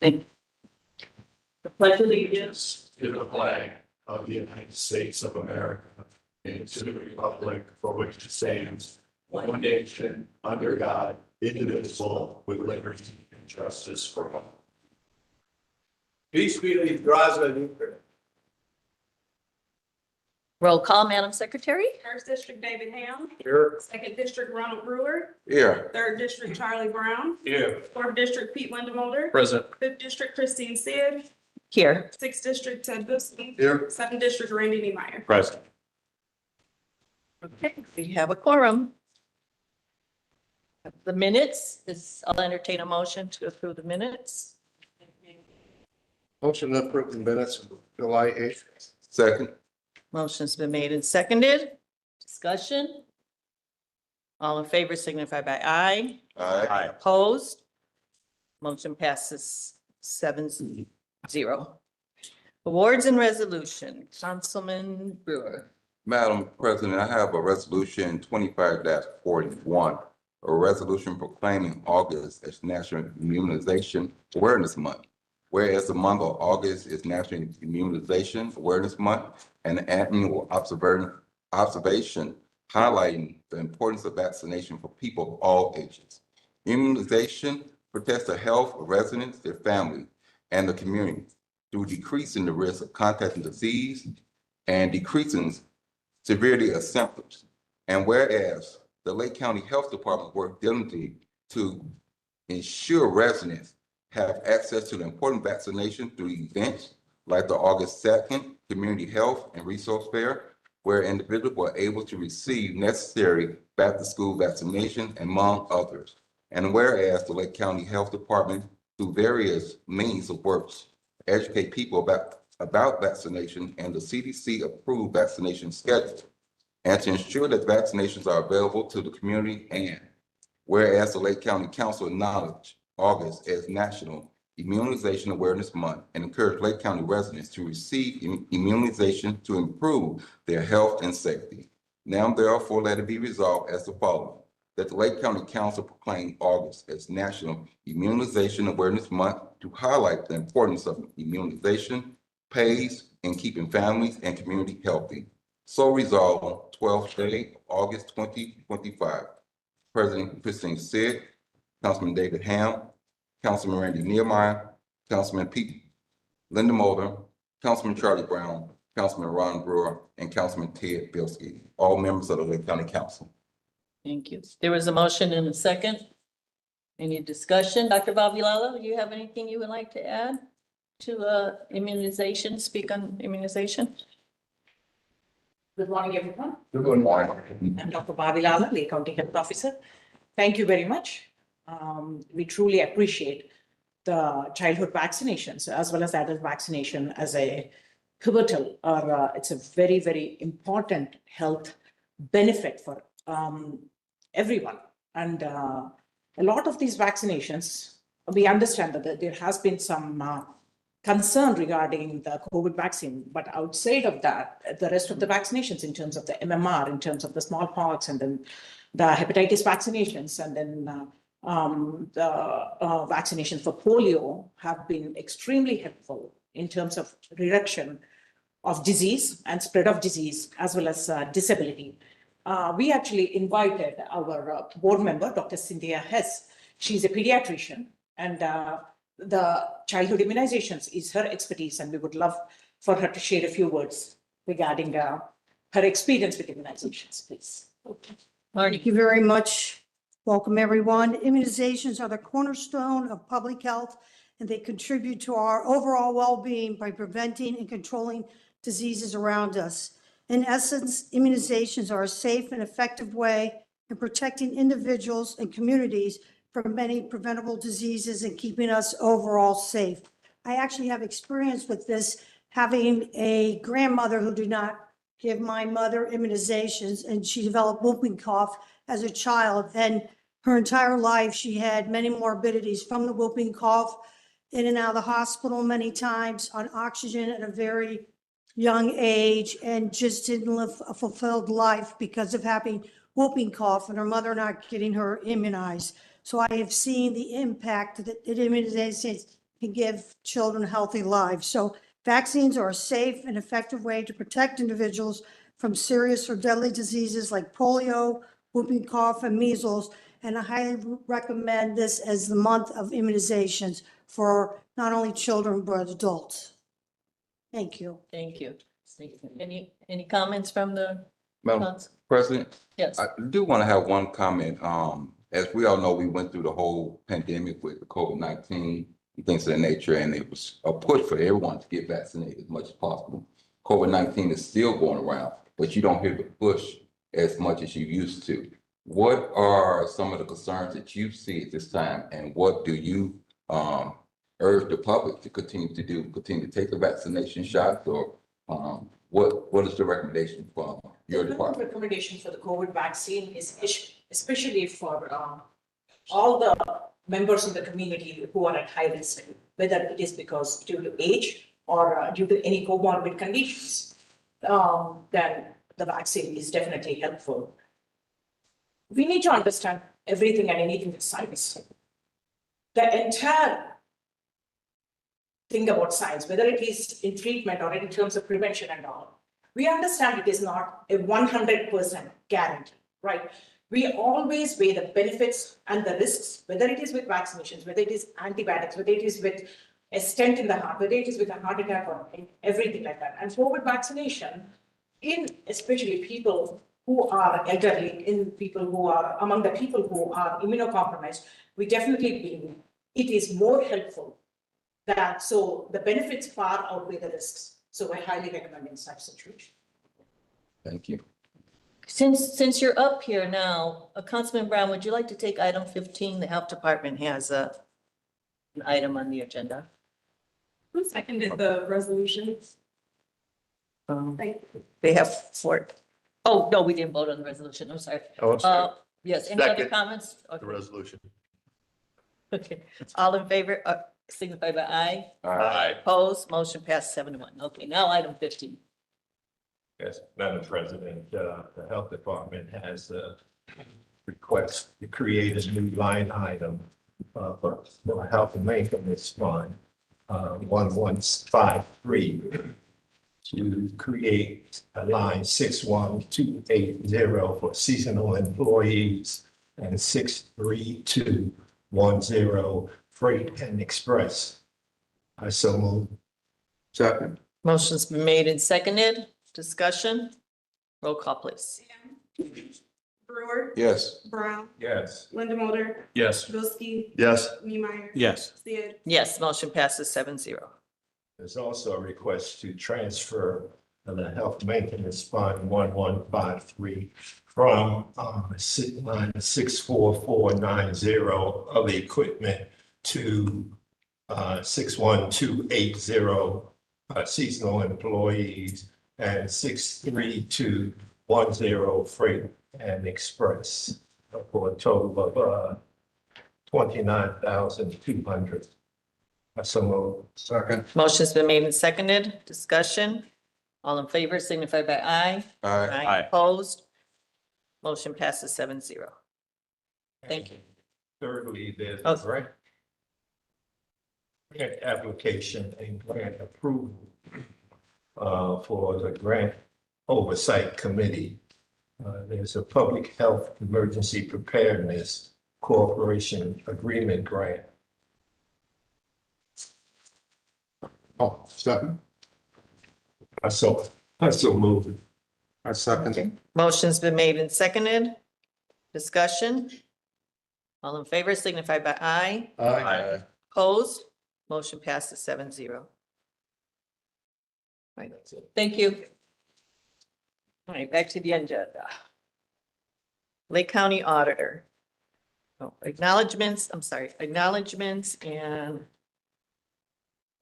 The pledge of allegiance to the flag of the United States of America and to the republic for which it stands, one nation, under God, indivisible, with liberty and justice for all. Peace be with you. roll call, Madam Secretary. First District, David Ham. Here. Second District, Ronald Brewer. Here. Third District, Charlie Brown. Here. Fourth District, Pete Wendemulder. Present. Fifth District, Christine Sid. Here. Sixth District, Ted Buskey. Here. Seventh District, Randy Niemeyer. Present. Okay, we have a quorum. The minutes I'll entertain a motion to approve the minutes. Motion to approve the minutes of July 8th. Second. Motion's been made and seconded. Discussion. All in favor signify by aye. Aye. Opposed? Motion passes 7-0. Awards and resolution, Councilman Brewer. Madam President, I have a resolution 25-41, a resolution proclaiming August as National Immunization Awareness Month. Whereas the month of August is National Immunization Awareness Month, an annual observation highlighting the importance of vaccination for people of all ages. Immunization protects the health of residents, their families, and the community through decreasing the risk of contracting disease and decreasing severity of symptoms. And whereas the Lake County Health Department worked diligently to ensure residents have access to the important vaccination through events like the August 2nd Community Health and Resource Fair, where individuals were able to receive necessary back-to-school vaccinations, among others. And whereas the Lake County Health Department, through various means of works, educate people about vaccination and the CDC approved vaccination schedule, and to ensure that vaccinations are available to the community. And whereas the Lake County Council acknowledged August as National Immunization Awareness Month and encouraged Lake County residents to receive immunization to improve their health and safety. Now therefore let it be resolved as the following: that the Lake County Council proclaim August as National Immunization Awareness Month to highlight the importance of immunization, pays in keeping families and community healthy. So resolved on 12th day of August 2025. President Christine Sid, Councilman David Ham, Councilman Randy Niemeyer, Councilman Pete Wendemulder, Councilman Charlie Brown, Councilman Ron Brewer, and Councilman Ted Buskey, all members of the Lake County Council. Thank you. There was a motion and a second. Any discussion? Dr. Vavilala, do you have anything you would like to add to immunization? Speak on immunization? Good morning, everyone. Good morning. I'm Dr. Babilala, Lake County Health Officer. Thank you very much. We truly appreciate the childhood vaccinations as well as adult vaccination as a pivotal, or it's a very, very important health benefit for everyone. And a lot of these vaccinations, we understand that there has been some concern regarding the COVID vaccine, but outside of that, the rest of the vaccinations in terms of the MMR, in terms of the smallpox, and then the hepatitis vaccinations, and then the vaccinations for polio have been extremely helpful in terms of reduction of disease and spread of disease, as well as disability. We actually invited our board member, Dr. Cynthia Hess. She's a pediatrician, and the childhood immunizations is her expertise, and we would love for her to share a few words regarding her experience with immunizations, please. Thank you very much. Welcome, everyone. Immunizations are the cornerstone of public health, and they contribute to our overall well-being by preventing and controlling diseases around us. In essence, immunizations are a safe and effective way in protecting individuals and communities from many preventable diseases and keeping us overall safe. I actually have experience with this, having a grandmother who did not give my mother immunizations, and she developed whooping cough as a child. And her entire life, she had many morbidities from the whooping cough, in and out of the hospital many times, on oxygen at a very young age, and just didn't live a fulfilled life because of having whooping cough and her mother not getting her immunized. So I have seen the impact that immunizations can give children healthy lives. So vaccines are a safe and effective way to protect individuals from serious or deadly diseases like polio, whooping cough, and measles. And I highly recommend this as the month of immunizations for not only children, but adults. Thank you. Thank you. Any comments from the Madam council? President, Yes, I do want to have one comment. As we all know, we went through the whole pandemic with the COVID-19 and things of that nature, and it was a push for everyone to get vaccinated as much as possible. COVID-19 is still going around, but you don't hear the push as much as you used to. What are some of the concerns that you see at this time, and what do you urge the public to continue to do? Continue to take the vaccination shots, or what is the recommendation from your The department? recommendation for the COVID vaccine is especially for all the members of the community who are at high risk, whether it is because due to age or due to any comorbid conditions, then the vaccine is definitely helpful. We need to understand everything and anything with science. The entire thing about science, whether it is in treatment or in terms of prevention and all, we understand it is not a 100% guarantee, right? We always weigh the benefits and the risks, whether it is with vaccinations, whether it is antibiotics, whether it is with a stent in the heart, whether it is with a heart attack or everything like that. And COVID vaccination, in especially people who are elderly, in people who are among the people who are immunocompromised, we definitely believe it is more helpful. That so the benefits far outweigh the risks. So I highly recommend in such situation. Thank you. since you're up here now, Councilman Brown, would you like to take item 15? The Health Department has an item on the agenda. Who seconded the resolution? They have four. Oh, no, we didn't vote on the resolution. I'm sorry. Oh, I'm sorry. Yes, any other Second. comments? The Okay. resolution. Okay, all in favor, signify by aye. Aye. Opposed, motion passed 7-1. Okay, now item 15. Yes, Madam President, the Health Department has a request to create a new line item for health and maintenance fund, 1153, to create a line 61280 for seasonal employees and 63210 freight and express. I so move. Second. Motion's been made and seconded. Discussion. Roll call, please. Brewer, Yes. Brown, Yes. Linda Mulder, Yes. Bldg, Yes. Neemeyer. Yes. Sid. Yes, motion passes 7-0. There's also a request to transfer the health maintenance fund 1153 from line 64490 of equipment to 61280 seasonal employees and 63210 freight and express for a total of 29,200. So moved. Second. Motion's been made and seconded. Discussion. All in favor signify by aye. Aye. Opposed. Motion passes 7-0. Thank you. Thirdly, there's Oh. a grant application and grant approval for the Grant Oversight Committee. There's a Public Health Emergency Preparedness Cooperation Agreement Grant. Oh, second. I so moved. I second. Motion's been made and seconded. Discussion. All in favor signify by aye. Aye. Opposed. Motion passes 7-0. Right, thank you. All right, back to the agenda. Lake County Auditor. Oh, acknowledgements and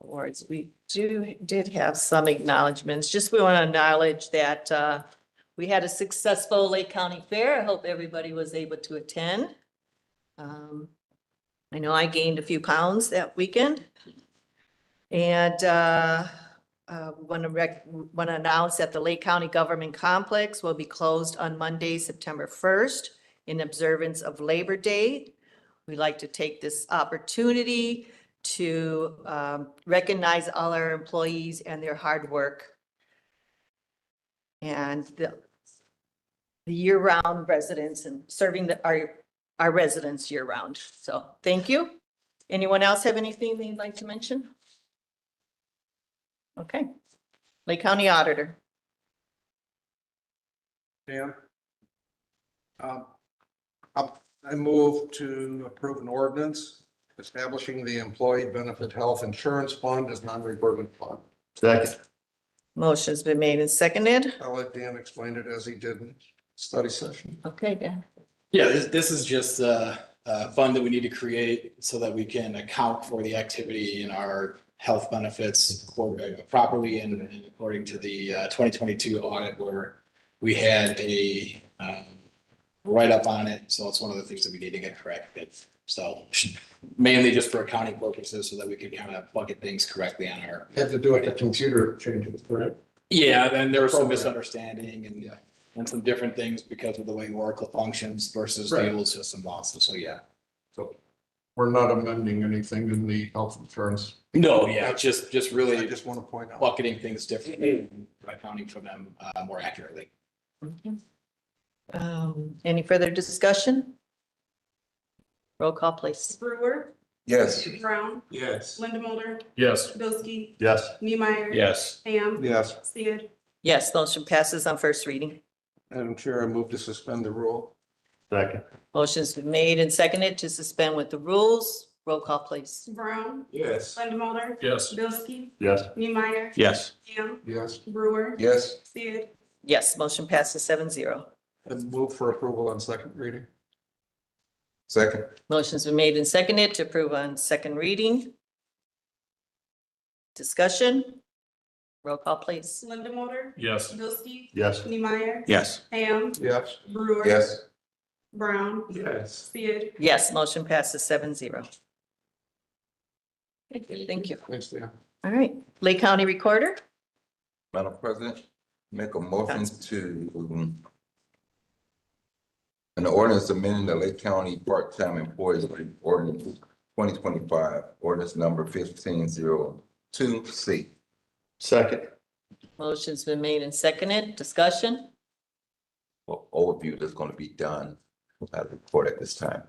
awards. We did have some acknowledgements. Just we want to acknowledge that we had a successful Lake County Fair. I hope everybody was able to attend. I know I gained a few pounds that weekend. And want to announce that the Lake County Government Complex will be closed on Monday, September 1st in observance of Labor Day. We'd like to take this opportunity to recognize all our employees and their hard work and the year-round residents and serving our residents year-round. So thank you. Anyone else have anything they'd like to mention? Okay. Lake County Auditor. Dan? I move to approve an ordinance establishing the Employee Benefit Health Insurance Fund as non-reverting fund. Second. Motion's been made and seconded. I'll let Dan explain it as he did in study session. Okay, Dan. Yeah, this is just a fund that we need to create so that we can account for the activity in our health benefits properly and according to the 2022 audit where we had a write-up on it. So it's one of the things that we need to get corrected. So mainly just for accounting purposes so that we can kind of bucket things correctly on our. Had to do it, the computer changes, correct? Yeah, and there was some misunderstanding and some different things because of the way Oracle functions versus the Right. old system also. So yeah. So we're not amending anything in the health insurance. No, yeah, just I really just want to point out. bucketing things differently, and accounting for them more accurately. Any further discussion? Roll call, please. Brewer, Yes. Brown, Yes. Linda Yes. Bldg, Yes. Neemeyer. Yes. Ham. Yes, Sid. Yes, motion passes on first reading. Madam Chair, I move to suspend the rule. Second. Motion's been made and seconded to suspend with the rules. Roll call, please. Brown, Yes. Linda Yes. Bldg, Yes. Neemeyer. Yes. Ham. Yes, Brewer. Yes. Sid. Yes, motion passes 7-0. and move for approval on second reading. Second. Motion's been made and seconded to approve on second reading. Discussion? Roll call, please. Linda Yes. Bldg, Yes. Neemeyer. Yes. Ham. Yes. Brewer. Yes. Brown. Yes. Sid. Yes, motion passes 7-0. Thank you. Thanks, Dan. All right, Lake County Recorder? Madam President, make a motion to an ordinance amending the Lake County Part-Time Employees Ordinance 2025, ordinance number 1502C. Second. Motion's been made and seconded. Discussion? Well, overview that's going to be done at the court at this time.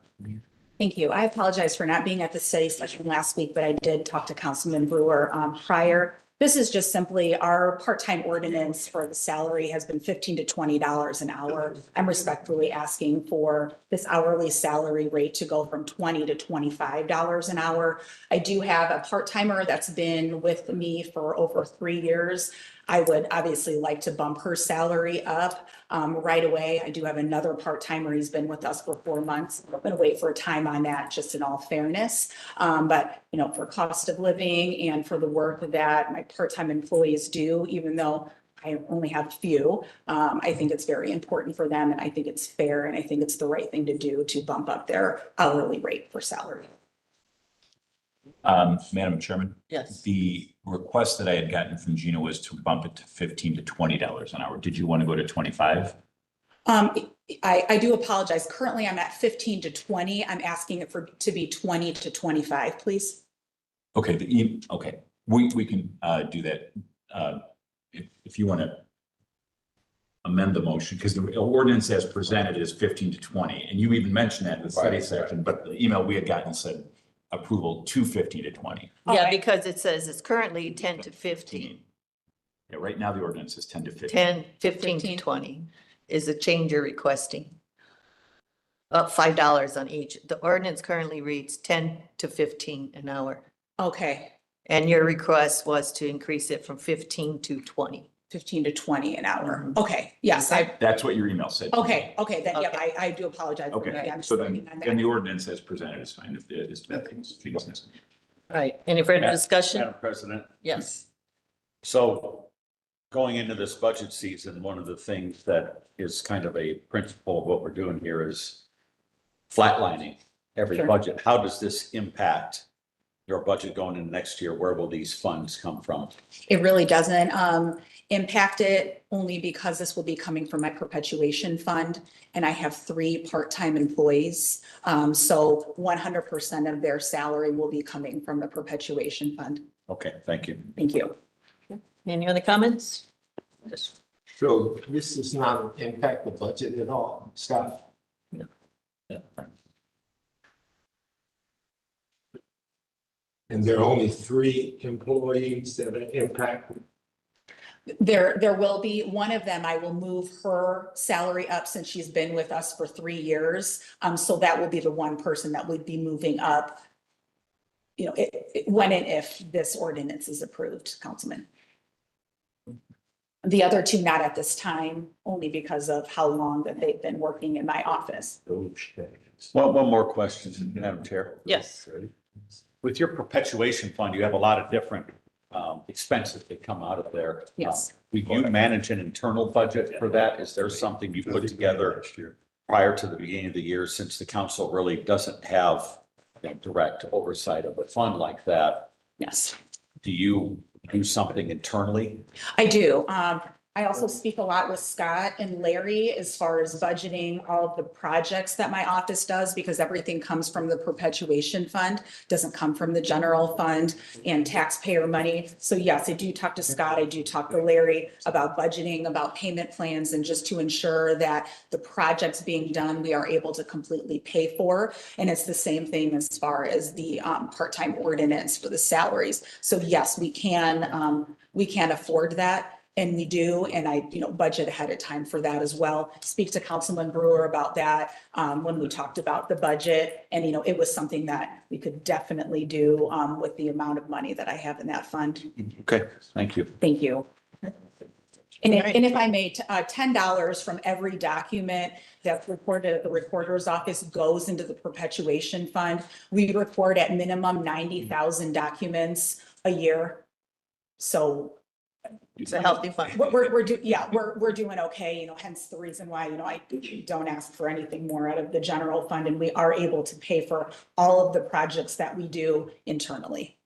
Thank you. I apologize for not being at the study session last week, but I did talk to Councilman Brewer prior. This is just simply our part-time ordinance for the salary has been $15 to $20 an hour. I'm respectfully asking for this hourly salary rate to go from $20 to $25 an hour. I do have a part-timer that's been with me for over 3 years. I would obviously like to bump her salary up right away. I do have another part-timer. He's been with us for 4 months. I'm going to wait for a time on that, just in all fairness. But, you know, for cost of living and for the work that my part-time employees do, even though I only have a few, I think it's very important for them and I think it's fair and I think it's the right thing to do to bump up their hourly rate for salary. Madam Chairman, Yes. the request that I had gotten from Gina was to bump it to $15 to $20 an hour. Did you want to go to 25? I do apologize. Currently, I'm at 15 to 20. I'm asking it to be 20 to 25, please. Okay, okay, we can do that. If you want to amend the motion, because the ordinance as presented is 15 to 20, and you even mentioned that in the study section, but the email we had gotten said approval to 15 to 20. Yeah, Okay. because it says it's currently 10 to 15. Yeah, right now the ordinance is 10 to 15. 10, 15 to 20 is the change you're requesting. Up $5 on each. The ordinance currently reads 10 to 15 an hour. Okay, And your request was to increase it from 15 to 20. 15 to 20 an hour. Mhm. Okay, yes, That's what your email said. okay, then, yeah, Okay. I do apologize. for that. Okay, I'm so just working then, on then that. the ordinance as presented is fine if it is. All right, any further discussion? Madam President, Yes. so going into this budget season, one of the things that is kind of a principle of what we're doing here is flatlining every Sure. budget. How does this impact your budget going into next year, where will these funds come from? It really doesn't impact it only because this will be coming from my perpetuation fund. And I have 3 part-time employees. So 100% of their salary will be coming from the perpetuation fund. Okay, thank you. Thank you. Any other comments? So this does not impact the budget at all, Scott? And there are only 3 employees that are impacted. There will be one of them, I will move her salary up since she's been with us for 3 years. So that will be the one person that would be moving up. You know, when and if this ordinance is approved, Councilman. The other 2 not at this time, only because of how long that they've been working in my office. One more question, Madam Chair. Yes. With your perpetuation fund, you have a lot of different expenses that come out of there. Yes. Will you manage an internal budget for that? Is there something you put together prior to the beginning of the year, since the council really doesn't have direct oversight of a fund like that? Yes, Do you do something internally? I do. I also speak a lot with Scott and Larry as far as budgeting all of the projects that my office does, because everything comes from the perpetuation fund, doesn't come from the general fund and taxpayer money. So yes, I do talk to Scott, I do talk to Larry about budgeting, about payment plans, and just to ensure that the projects being done, we are able to completely pay for. And it's the same thing as far as the part-time ordinance for the salaries. So yes, we can afford that. And we do, and I, budget ahead of time for that as well. Speak to Councilman Brewer about that when we talked about the budget. And, it was something that we could definitely do with the amount of money that I have in that fund. Okay, thank you. Thank you. And if I may, $10 from every document that's reported at the recorder's office goes into the perpetuation fund. We record at minimum 90,000 documents a year. So It's a healthy fund. we're doing okay, hence the reason why, I don't ask for anything more out of the general fund, and we are able to pay for all of the projects that we do internally.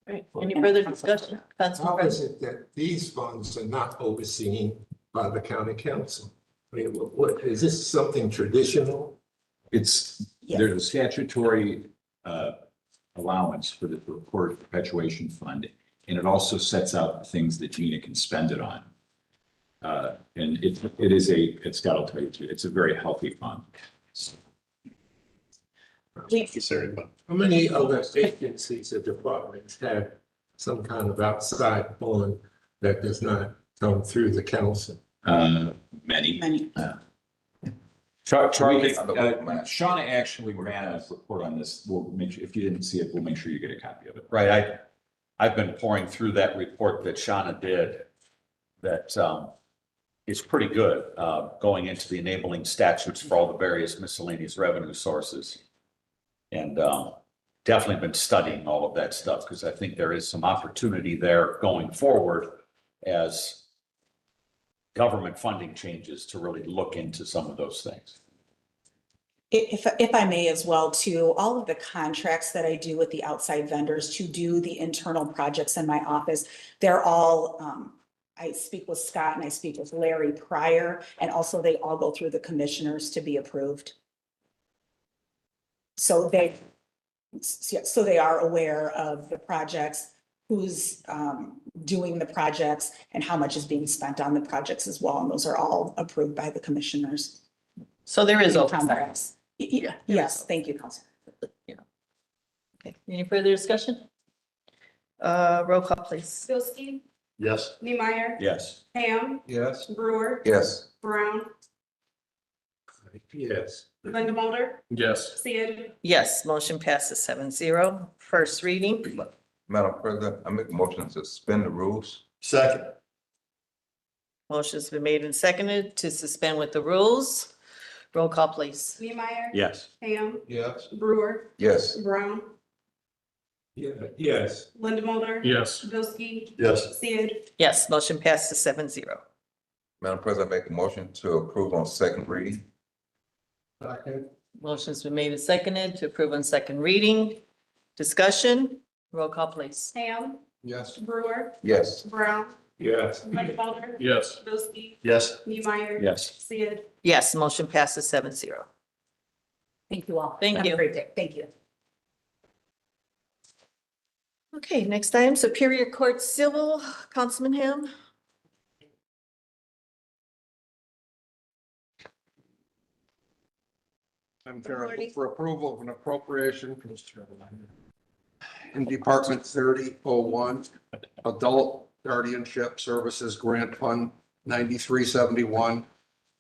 Right. Any further discussion? How is it that these funds are not overseen by the county council? I mean, what, is this something traditional? There's a statutory allowance for the record perpetuation fund. And it also sets out the things that Gina can spend it on. And Scott will tell you too, it's a very healthy fund. How many other agencies or departments have some kind of outside fund that does not come through the council? Many. Charlie, Shauna actually ran a report on this. We'll make sure, if you didn't see it, we'll make sure you get a copy of it. Right, I've been pouring through that report that Shauna did that is pretty good, going into the enabling statutes for all the various miscellaneous revenue sources. And definitely been studying all of that stuff, because I think there is some opportunity there going forward as government funding changes to really look into some of those things. If I may as well, too, all of the contracts that I do with the outside vendors to do the internal projects in my office, they're all, I speak with Scott and I speak with Larry prior, and also they all go through the commissioners to be approved. So they are aware of the projects, who's doing the projects, and how much is being spent on the projects as well. And those are all approved by the commissioners. So there is oversight. Contracts. Yes, thank you, Council. Okay, any further discussion? Roll call, please. Bldg, Yes. Neemeyer, Yes. Ham, Yes. Brewer, yes. Brown, Yes. Linda Yes. Sid, Yes, motion passes 7-0. First reading. Madam President, I make a motion to suspend the rules. Second. Motion's been made and seconded to suspend with the rules. Roll call, please. Neemeyer, Yes. Ham, Yes. Brewer, Yes. Brown, Yes. Linda Yes. Bldg, Yes. Sid, Yes, motion passes 7-0. Madam President, I make a motion to approve on second reading. Second. Motion's been made and seconded to approve on second reading. Discussion, roll call please. Ham, Yes. Brewer, Yes. Brown, Yes. Lightfoot. Yes. Bilski. Yes. Neemeyer. Yes. Sid. Yes, motion passes 7-0. Thank you all. Thank Have a you. great day. Thank you. Okay, next item, Superior Court Civil, Councilman Ham. I'm chair for approval of an appropriation in Department 3001, Adult Guardianship Services Grant Fund 9371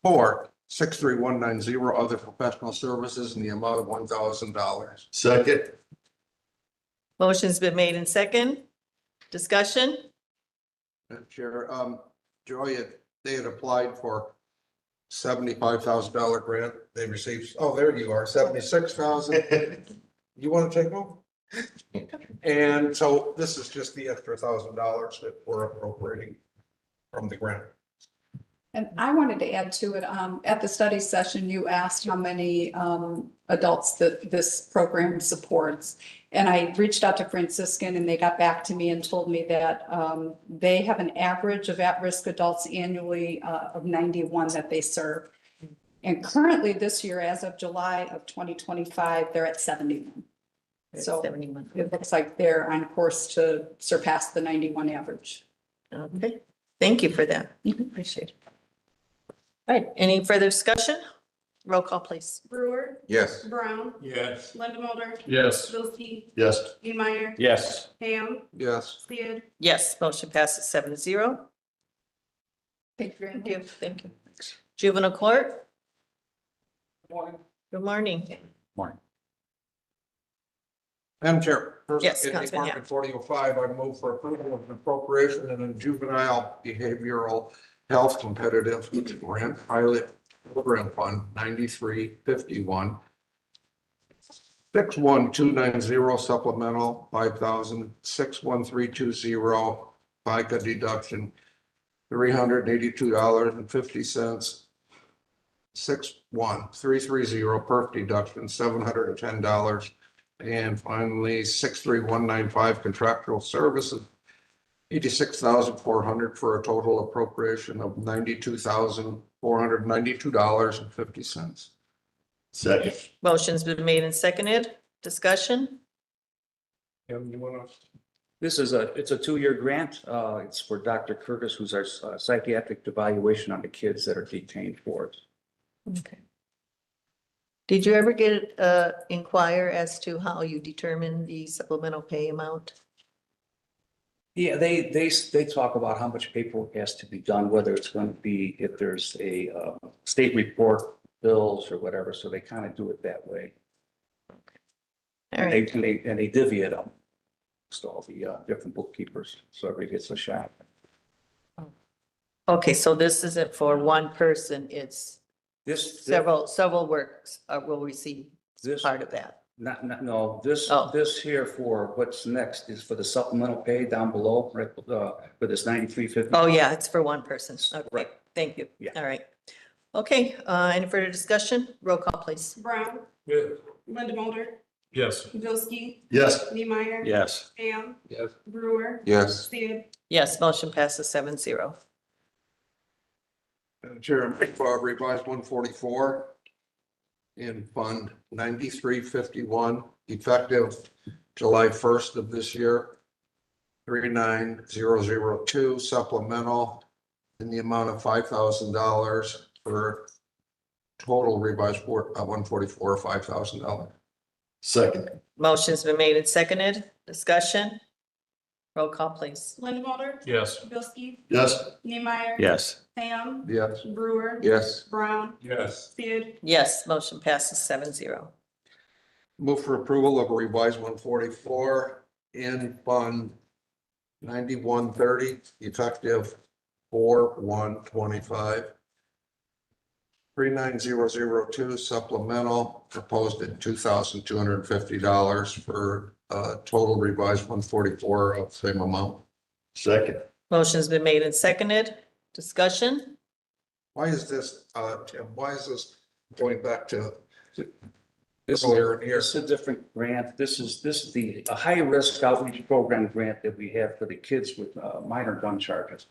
for 63190 other professional services in the amount of $1,000. Second. Motion's been made in second. Discussion? Madam Chair, Joy, they had applied for $75,000 grant. They received, oh, there you are, 76,000. You want to take them? And so this is just the extra $1,000 that we're appropriating from the grant. And I wanted to add to it, at the study session, you asked how many adults that this program supports. And I reached out to Franciscan and they got back to me and told me that they have an average of at-risk adults annually of 91 that they serve. And currently this year, as of July of 2025, they're at 71. So 71. it looks like they're on course to surpass the 91 average. Okay, thank you for that. Appreciate it. All right, any further discussion? Roll call, please. Brewer, Yes. Brown, Yes. Linda Yes. Bilski, Yes. Neemeyer. Yes. Ham, Yes. Sid. Yes, motion passes 7-0. Thank you very much. Thank you, thank you. Juvenile Court? Good morning. Morning. Madam Chair, first Yes, in Councilman Department 4005, I move for approval of an appropriation in a juvenile behavioral health competitive grant pilot program fund 9351. 61290 supplemental 5,000, 61320 FICA deduction $382.50. 61330 perf deduction $710. And finally, 63195 contractual services, 86,400 for a total appropriation of $92,492.50. Second. Motion's been made and seconded. Discussion? You want to? It's a 2-year grant. It's for Dr. Curtis, who's our psychiatric evaluation on the kids that are detained for us. Okay. Did you ever get, inquire as to how you determine the supplemental pay amount? Yeah, they talk about how much paperwork has to be done, whether it's going to be, if there's a state report, bills or whatever, so they kind of do it that way. All right, And they divvy it up. So all the different bookkeepers, so everybody gets a shot. okay, so this isn't for one person, it's several works will receive This, part of that. no, Oh. this here for what's next is for the supplemental pay down below, right, for this 9350. Oh, yeah, it's for one person. Okay, Right. thank you. Yeah. All right. Okay, any further discussion? Roll call, please. Brown, Yes. Linda Yes. Bilski, Yes. Neemeyer. Yes. Ham, Yes. Brewer, Yes. Sid. Yes, motion passes 7-0. Madam Chair, I move for revised 144 in Fund 9351, effective July 1st of this year. 39002 supplemental in the amount of $5,000 for total revised 144, $5,000. Second. Motion's been made and seconded. Discussion? Roll call, please. Linda Yes. Bilski, Yes. Neemeyer. Yes. Ham, Yes. Brewer. Yes. Brown, Yes. Sid. Yes, motion passes 7-0. Move for approval of a revised 144 in Fund 9130, effective 4/1/25. 39002 supplemental proposed at $2,250 for total revised 144 of same amount. Second. Motion's been made and seconded. Discussion? Why is this, Tim, why is this going back to This earlier in the year. is a different grant. This is a high-risk outreach program grant that we have for the kids with minor gun charges.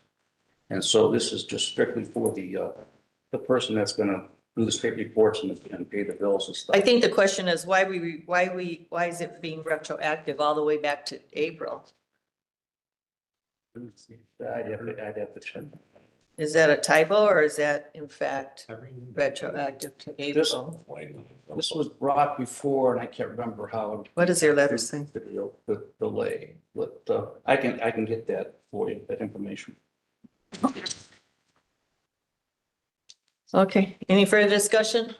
And so this is just strictly for the person that's gonna do the state reports and pay the bills and stuff. I think the question is why is it being retroactive all the way back to April? I'd have to check. Is that a typo or is that in fact retroactive to This, April? this was brought before, and I can't remember how. What does your letter say? The delay, but I can get that for you, that information. Okay, any further discussion?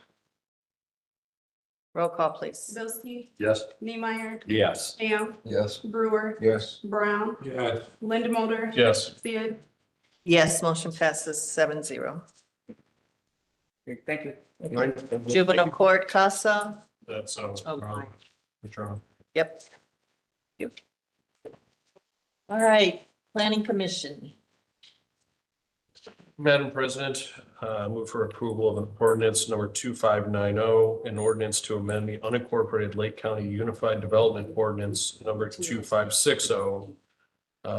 Roll call, please. Bildg, Yes. Neemeyer, Yes. Ham, Yes. Brewer, Yes. Brown, Yes. Lindamotor. Yes. Sid, Yes, motion passes 7-0. Okay, thank you. Juvenile court CASA, That sounds. Oh, wrong. Withdrawn. yep. All right, planning commission. Madam President, move for approval of an ordinance number 2590, an ordinance to amend the unincorporated Lake County Unified Development Ordinance number 2560.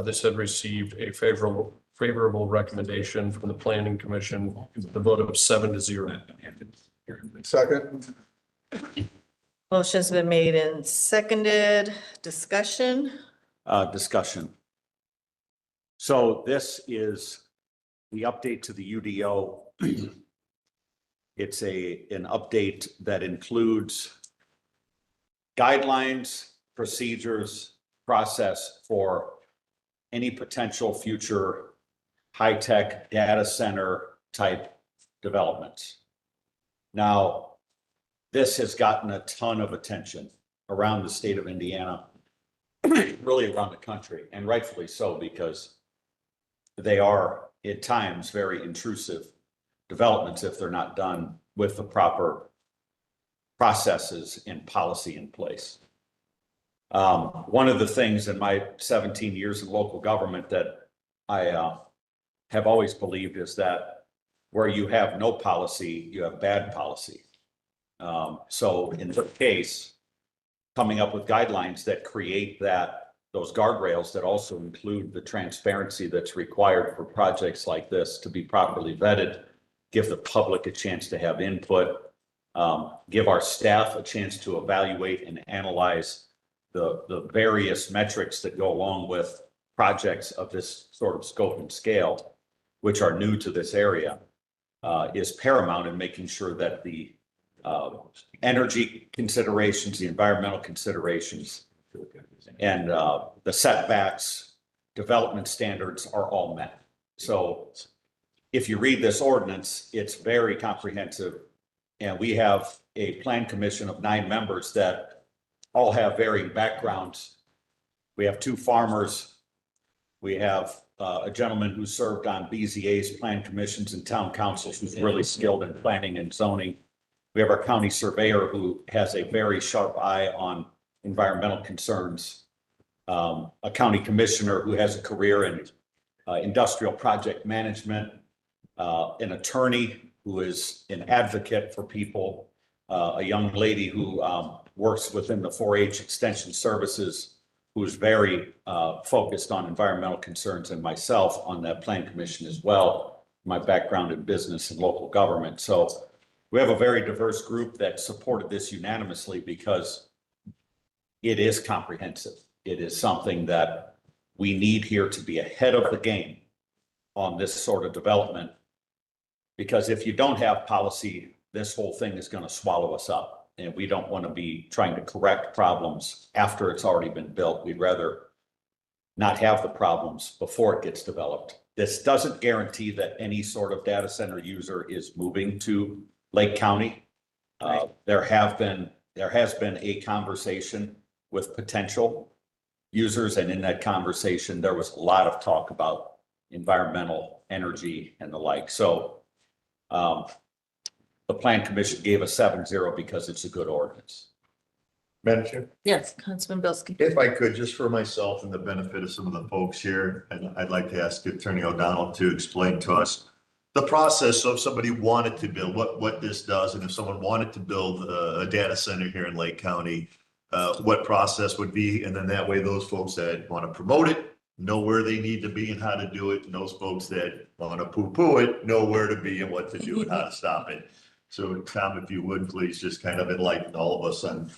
This had received a favorable recommendation from the Planning Commission, the vote of 7-0. Second. Motion's been made and seconded. Discussion? Discussion. So this is the update to the UDO. It's an update that includes guidelines, procedures, process for any potential future high-tech data center type developments. Now, this has gotten a ton of attention around the state of Indiana, really around the country, and rightfully so, because they are at times very intrusive developments if they're not done with the proper processes and policy in place. One of the things in my 17 years in local government that I have always believed is that where you have no policy, you have bad policy. So in this case, coming up with guidelines that create those guardrails that also include the transparency that's required for projects like this to be properly vetted, give the public a chance to have input, give our staff a chance to evaluate and analyze the various metrics that go along with projects of this sort of scope and scale, which are new to this area, is paramount in making sure that the energy considerations, the environmental considerations, and the setbacks, development standards are all met. So if you read this ordinance, it's very comprehensive. And we have a plan commission of 9 members that all have varying backgrounds. We have 2 farmers. We have a gentleman who served on BZA's plan commissions and town councils who's really skilled in planning and zoning. We have our county surveyor who has a very sharp eye on environmental concerns. A county commissioner who has a career in industrial project management, an attorney who is an advocate for people, a young lady who works within the 4-H extension services, who is very focused on environmental concerns, and myself on that plan commission as well, my background in business and local government. So we have a very diverse group that supported this unanimously because it is comprehensive. It is something that we need here to be ahead of the game on this sort of development. Because if you don't have policy, this whole thing is going to swallow us up. And we don't want to be trying to correct problems after it's already been built. We'd rather not have the problems before it gets developed. This doesn't guarantee that any sort of data center user is moving to Lake County. There has been a conversation with potential users, and in that conversation, there was a lot of talk about environmental, energy, and the like. So the plan commission gave a 7-0 because it's a good ordinance. Madam Chair, Yes, Councilman Bldg. if I could, just for myself and the benefit of some of the folks here, and I'd like to ask Attorney O'Donnell to explain to us the process. So if somebody wanted to build, what this does, and if someone wanted to build a data center here in Lake County, what process would be, and then that way those folks that want to promote it know where they need to be and how to do it, and those folks that want to poo-poo it know where to be and what to do and how to stop it. So Tom, if you would, please just kind of enlighten all of us on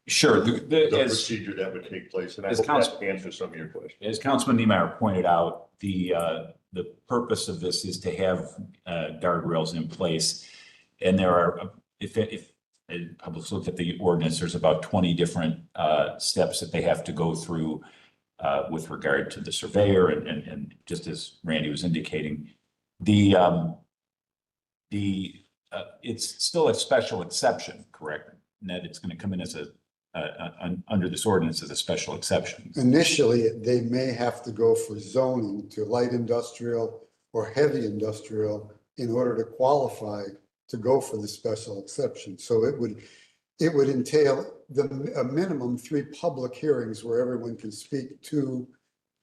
Sure. the procedure that would take place, and I hope that answers some of your questions. As Councilman Niemeyer pointed out, the purpose of this is to have guardrails in place. And there are, if public look at the ordinance, there's about 20 different steps that they have to go through with regard to the surveyor, and just as Randy was indicating, it's still a special exception, correct? Ned, it's going to come in as under this ordinance as a special exception. Initially, they may have to go for zoning to light industrial or heavy industrial in order to qualify to go for the special exception. So it would entail a minimum 3 public hearings where everyone can speak to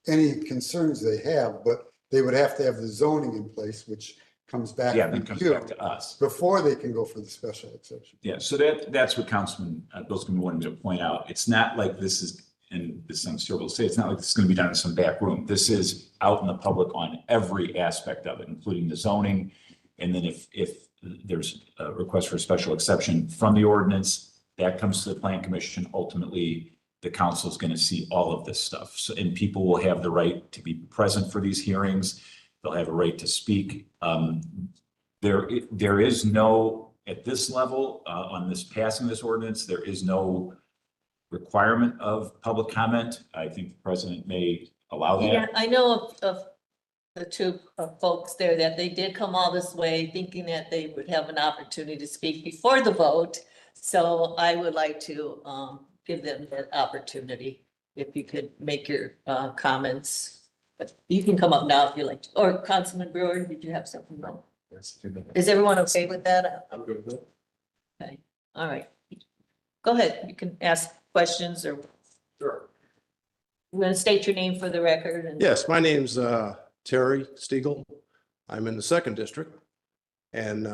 any concerns they have, but they would have to have the zoning in place, which comes back to us before they can go for the special exception. Yeah, so that's what Councilman Bldg wanted to point out. It's not like this is, and this sounds terrible to say, it's not like this is going to be done in some back room. This is out in the public on every aspect of it, including the zoning. And then if there's a request for a special exception from the ordinance, that comes to the Plan Commission. Ultimately, the council is going to see all of this stuff. So, and people will have the right to be present for these hearings. They'll have a right to speak. There is no, at this level, on this passing this ordinance, there is no requirement of public comment. I think the president may allow that. Yeah, I know of the 2 folks there that they did come all this way thinking that they would have an opportunity to speak before the vote. So I would like to give them that opportunity. If you could make your comments. But you can come up now if you like, or Councilman Brewer, did you have something wrong? Is everyone okay with that? I'm good with it. Okay, all right. Go ahead, you can ask questions or. Sure. We're gonna state your name for the record and. Yes, my name's Terry Stiegel. I'm in the 2nd district. And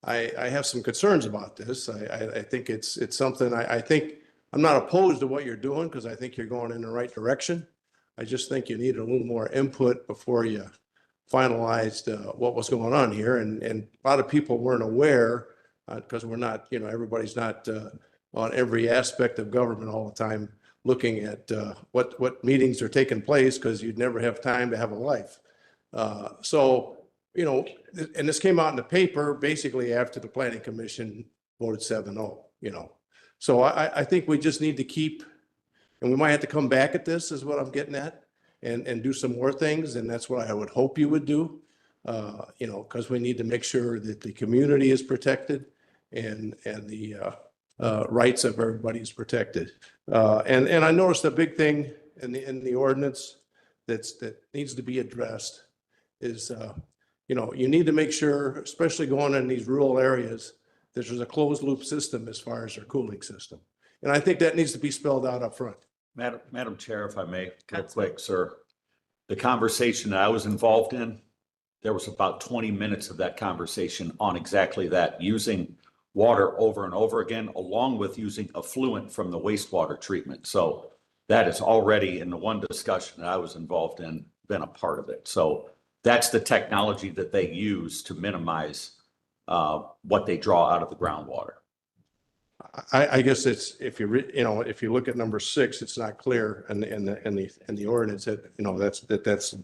I have some concerns about this. I think it's something, I think, I'm not opposed to what you're doing because I think you're going in the right direction. I just think you need a little more input before you finalized what was going on here. And a lot of people weren't aware because we're not, everybody's not on every aspect of government all the time looking at what meetings are taking place because you'd never have time to have a life. So, and this came out in the paper basically after the Planning Commission voted 7-0, So I think we just need to keep, and we might have to come back at this is what I'm getting at and do some more things. And that's what I would hope you would do, because we need to make sure that the community is protected and the rights of everybody is protected. And I noticed a big thing in the ordinance that needs to be addressed is, you need to make sure, especially going in these rural areas, that there's a closed loop system as far as their cooling system. And I think that needs to be spelled out up front. Madam Chair, if I may, real quick, sir. The conversation that I was involved in, there was about 20 minutes of that conversation on exactly that, using water over and over again, along with using effluent from the wastewater treatment. So that is already in the one discussion that I was involved in, been a part of it. So that's the technology that they use to minimize what they draw out of the groundwater. I guess it's, if you look at number 6, it's not clear in the ordinance that that's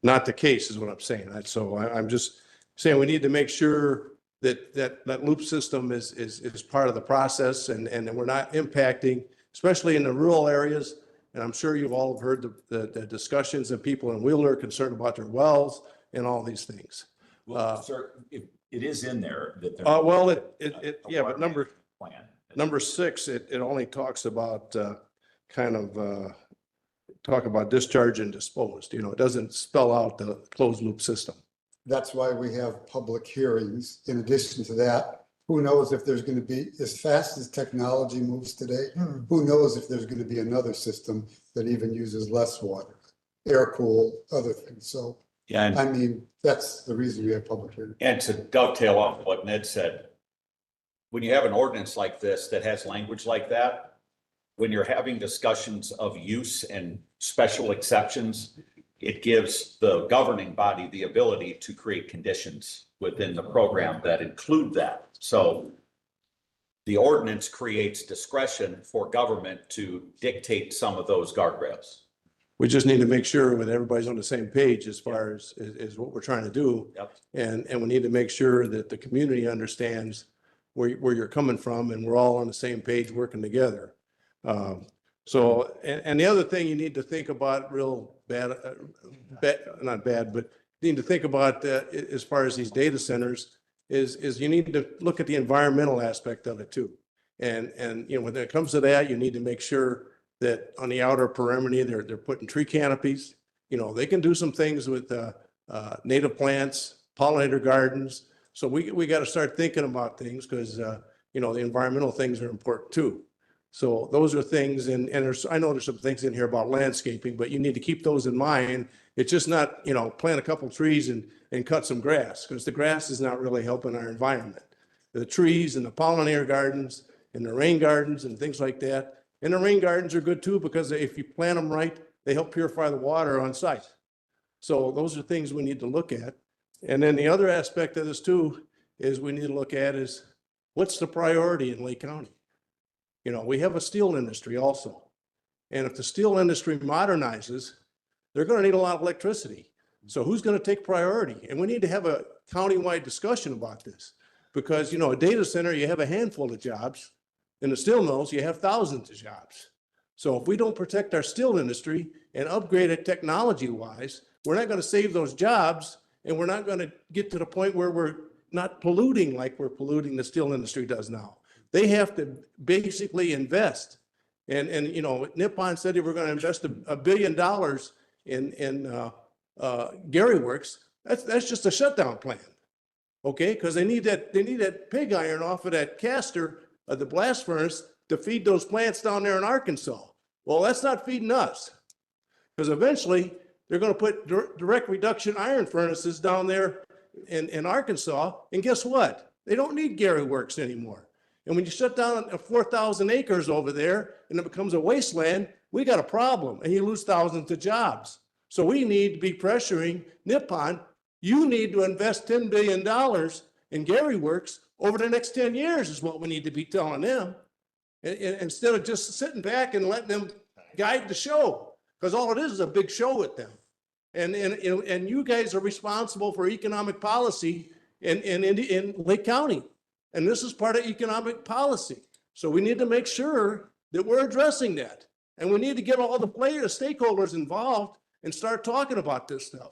not the case is what I'm saying. So I'm just saying we need to make sure that loop system is part of the process and that we're not impacting, especially in the rural areas. And I'm sure you've all heard the discussions and people in Wheeler are concerned about their wells and all these things. Well, sir, it is in there that. Well, yeah, but number 6, it only talks about talk about discharge and disposed. It doesn't spell out the closed loop system. That's why we have public hearings. In addition to that, who knows if there's going to be, as fast as technology moves today, who knows if there's going to be another system that even uses less water, air cool, other things. So Yeah, and I mean, that's the reason we have public hearing. And to dovetail off what Ned said, when you have an ordinance like this that has language like that, when you're having discussions of use and special exceptions, it gives the governing body the ability to create conditions within the program that include that. So the ordinance creates discretion for government to dictate some of those guardrails. We just need to make sure that everybody's on the same page as far as what we're trying to do. Yep. And we need to make sure that the community understands where you're coming from and we're all on the same page working together. So, and the other thing you need to think about real bad, not bad, but you need to think about as far as these data centers is you need to look at the environmental aspect of it too. And, you know, when it comes to that, you need to make sure that on the outer perimeter, they're putting tree canopies. You know, they can do some things with native plants, pollinator gardens. So we got to start thinking about things because, you know, the environmental things are important too. So those are things, and I know there's some things in here about landscaping, but you need to keep those in mind. It's just not, you know, plant a couple trees and cut some grass, because the grass is not really helping our environment. The trees and the pollinator gardens and the rain gardens and things like that. And the rain gardens are good too, because if you plant them right, they help purify the water on site. So those are things we need to look at. And then the other aspect of this too is we need to look at is what's the priority in Lake County? You know, we have a steel industry also. And if the steel industry modernizes, they're going to need a lot of electricity. So who's going to take priority? And we need to have a countywide discussion about this because, you know, a data center, you have a handful of jobs. In the steel mills, you have thousands of jobs. So if we don't protect our steel industry and upgrade it technology-wise, we're not going to save those jobs, and we're not going to get to the point where we're not polluting like we're polluting the steel industry does now. They have to basically invest. And you know, Nippon said they were going to invest $1 billion in Gary Works. That's just a shutdown plan, okay? Because they need that pig iron off of that caster of the blast furnace to feed those plants down there in Arkansas. Well, that's not feeding us, because eventually they're going to put direct reduction iron furnaces down there in Arkansas, and guess what? They don't need Gary Works anymore. And when you shut down 4,000 acres over there and it becomes a wasteland, we got a problem, and you lose thousands of jobs. So we need to be pressuring Nippon. You need to invest $10 billion in Gary Works over the next 10 years is what we need to be telling them. And instead of just sitting back and letting them guide the show, because all it is a big show with them. And you guys are responsible for economic policy in Lake County. And this is part of economic policy. So we need to make sure that we're addressing that. And we need to get all the stakeholders involved and start talking about this stuff.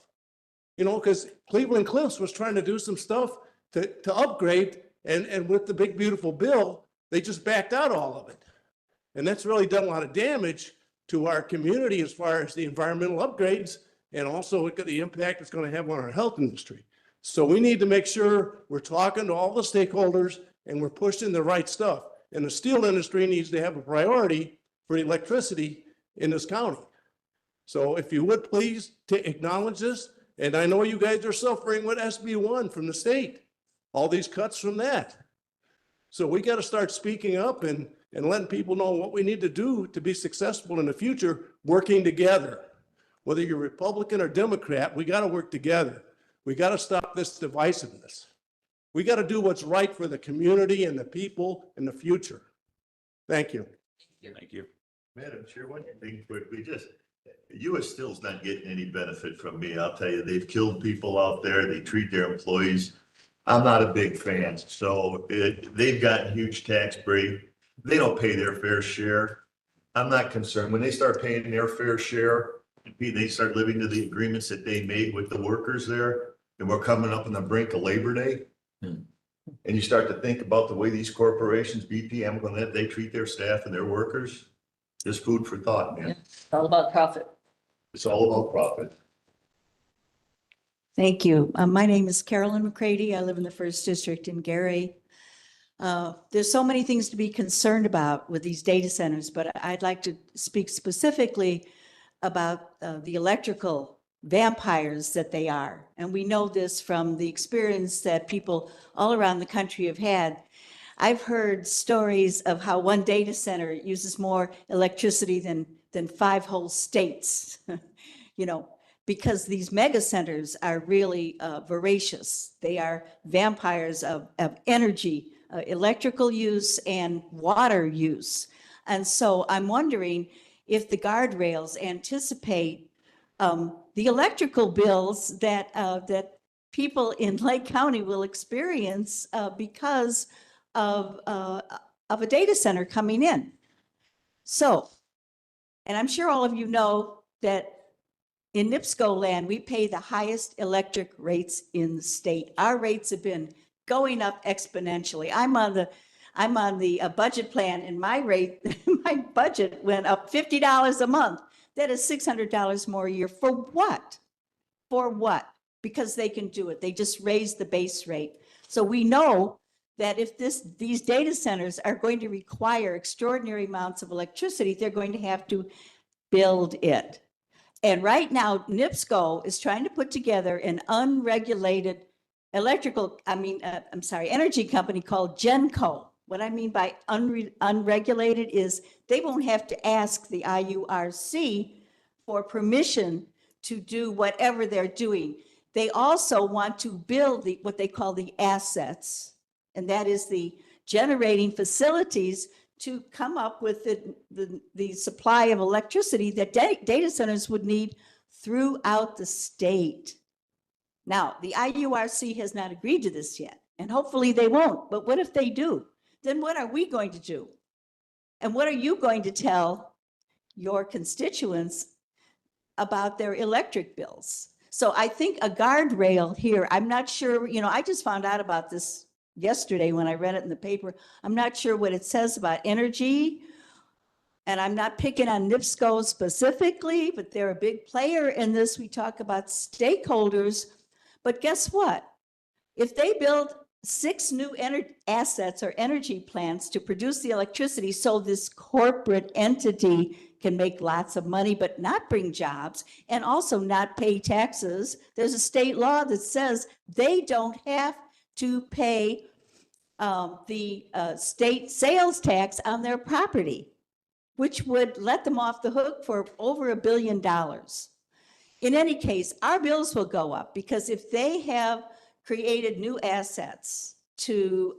You know, because Cleveland Cliffs was trying to do some stuff to upgrade, and with the big beautiful bill, they just backed out all of it. And that's really done a lot of damage to our community as far as the environmental upgrades and also the impact it's going to have on our health industry. So we need to make sure we're talking to all the stakeholders and we're pushing the right stuff. And the steel industry needs to have a priority for electricity in this county. So if you would please acknowledge this. And I know you guys are suffering with SB1 from the state, all these cuts from that. So we got to start speaking up and letting people know what we need to do to be successful in the future, working together. Whether you're Republican or Democrat, we got to work together. We got to stop this divisiveness. We got to do what's right for the community and the people in the future. Thank you. Thank you. Madam Chair, one thing quickly, U.S. Steel's not getting any benefit from me. I'll tell you, they've killed people out there. They treat their employees. I'm not a big fan. So they've gotten huge tax break. They don't pay their fair share. I'm not concerned. When they start paying their fair share, they start living to the agreements that they made with the workers there, and we're coming up on the brink of Labor Day. And you start to think about the way these corporations, BP, Amazon, they treat their staff and their workers. There's food for thought, man. Yeah, it's all about profit. It's all about profit. Thank you. My name is Carolyn McCready. I live in the 1st District in Gary. There's so many things to be concerned about with these data centers, but I'd like to speak specifically about the electrical vampires that they are. And we know this from the experience that people all around the country have had. I've heard stories of how one data center uses more electricity than 5 whole states, you know, because these mega centers are really voracious. They are vampires of energy, electrical use and water use. And so I'm wondering if the guardrails anticipate the electrical bills that people in Lake County will experience because of a data center coming in. So, and I'm sure all of you know that in NIPSCO land, we pay the highest electric rates in the state. Our rates have been going up exponentially. I'm on the budget plan, and my rate, my budget went up $50 a month. That is $600 more a year. For what? For what? Because they can do it. They just raise the base rate. So we know that if these data centers are going to require extraordinary amounts of electricity, they're going to have to build it. And right now, NIPSCO is trying to put together an unregulated energy company called GenCo. What I mean by unregulated is they won't have to ask the IURC for permission to do whatever they're doing. They also want to build what they call the assets, and that is the generating facilities to come up with the supply of electricity that data centers would need throughout the state. Now, the IURC has not agreed to this yet, and hopefully they won't. But what if they do? Then what are we going to do? And what are you going to tell your constituents about their electric bills? So I think a guardrail here, I'm not sure, I just found out about this yesterday when I read it in the paper. I'm not sure what it says about energy, and I'm not picking on NIPSCO specifically, but they're a big player in this. We talk about stakeholders, but guess what? If they build 6 new assets or energy plants to produce the electricity so this corporate entity can make lots of money but not bring jobs and also not pay taxes, there's a state law that says they don't have to pay the state sales tax on their property, which would let them off the hook for over $1 billion. In any case, our bills will go up because if they have created new assets to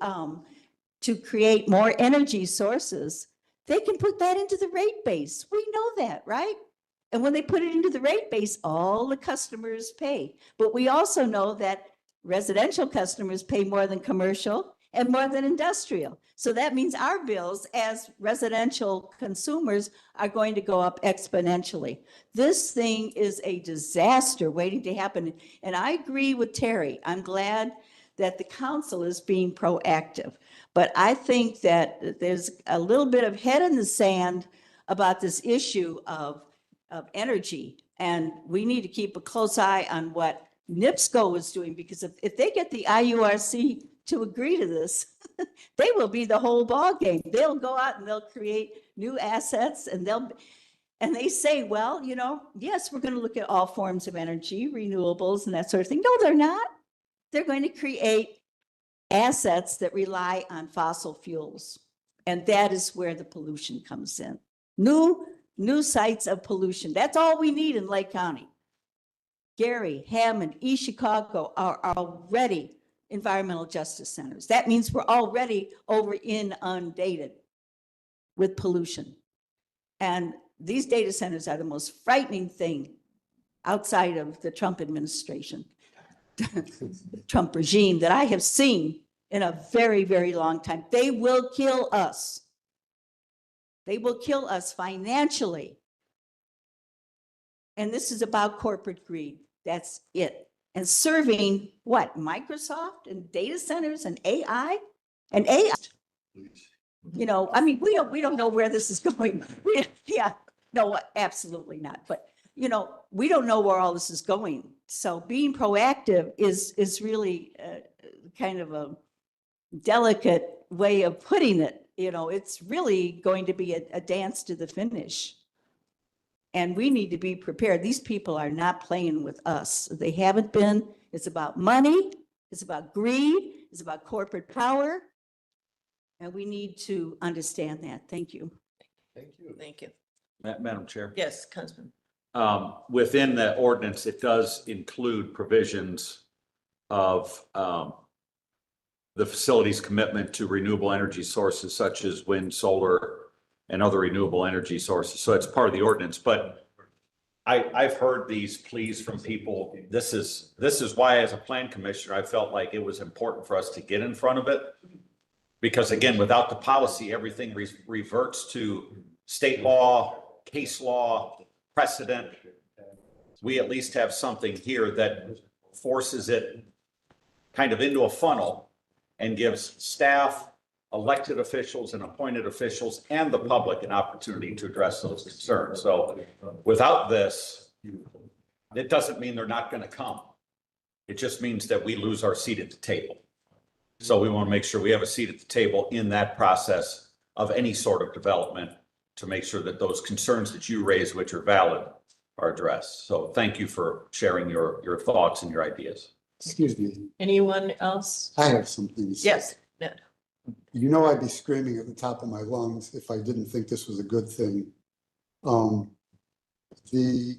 create more energy sources, they can put that into the rate base. We know that, right? And when they put it into the rate base, all the customers pay. But we also know that residential customers pay more than commercial and more than industrial. So that means our bills as residential consumers are going to go up exponentially. This thing is a disaster waiting to happen. And I agree with Terry. I'm glad that the council is being proactive. But I think that there's a little bit of head in the sand about this issue of energy. And we need to keep a close eye on what NIPSCO is doing, because if they get the IURC to agree to this, they will be the whole ball game. They'll go out and they'll create new assets, and they say, well, yes, we're going to look at all forms of energy, renewables and that sort of thing. No, they're not. They're going to create assets that rely on fossil fuels. And that is where the pollution comes in. New sites of pollution. That's all we need in Lake County. Gary, Hammond, East Chicago are already environmental justice centers. That means we're already inundated with pollution. And these data centers are the most frightening thing outside of the Trump administration, Trump regime, that I have seen in a very, very long time. They will kill us. They will kill us financially. And this is about corporate greed. That's it. And serving what? Microsoft and data centers and AI? And AI. We don't know where this is going. No, absolutely not. But, we don't know where all this is going. So being proactive is really kind of a delicate way of putting it. It's really going to be a dance to the finish. And we need to be prepared. These people are not playing with us. They haven't been. It's about money. It's about greed. It's about corporate power. And we need to understand that. Thank you. Thank you. Thank you. Madam Chair. Yes, Councilman. Within the ordinance, it does include provisions of the facility's commitment to renewable energy sources such as wind, solar, and other renewable energy sources. So it's part of the ordinance, but I've heard these pleas from people. This is why, as a plan commissioner, I felt like it was important for us to get in front of it. Because again, without the policy, everything reverts to state law, case law, precedent. We at least have something here that forces it kind of into a funnel and gives staff, elected officials and appointed officials and the public an opportunity to address those concerns. So without this, it doesn't mean they're not going to come. It just means that we lose our seat at the table. So we want to make sure we have a seat at the table in that process of any sort of development to make sure that those concerns that you raise, which are valid, are addressed. So thank you for sharing your thoughts and your ideas. Excuse me, Anyone else? I have something to say. Yes, Ned. You know, I'd be screaming at the top of my lungs if I didn't think this was a good thing. The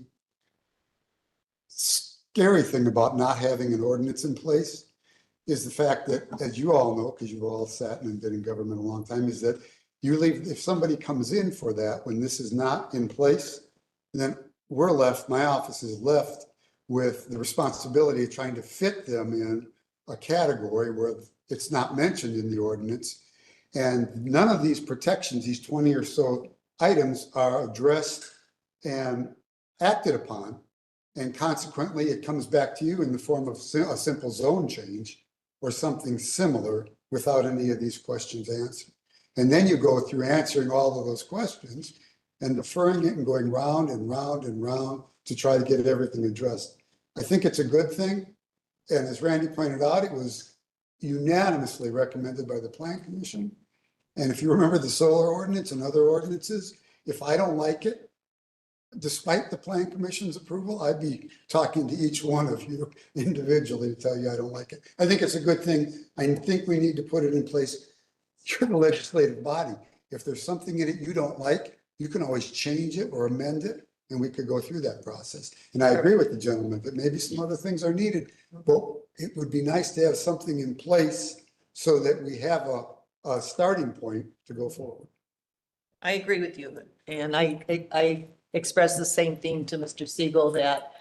scary thing about not having an ordinance in place is the fact that, as you all know, because you've all sat and been in government a long time, is that you leave, if somebody comes in for that, when this is not in place, then we're left, my office is left with the responsibility of trying to fit them in a category where it's not mentioned in the ordinance. And none of these protections, these 20 or so items, are addressed and acted upon. And consequently, it comes back to you in the form of a simple zone change or something similar without any of these questions answered. And then you go through answering all of those questions and deferring it and going round and round and round to try to get everything addressed. I think it's a good thing. And as Randy pointed out, it was unanimously recommended by the Plan Commission. And if you remember the solar ordinance and other ordinances, if I don't like it, despite the Plan Commission's approval, I'd be talking to each one of you individually to tell you I don't like it. I think it's a good thing. I think we need to put it in place. You're the legislative body. If there's something in it you don't like, you can always change it or amend it, and we could go through that process. And I agree with the gentleman, but maybe some other things are needed. But it would be nice to have something in place so that we have a starting point to go forward. I agree with you. And I expressed the same thing to Mr. Siegel that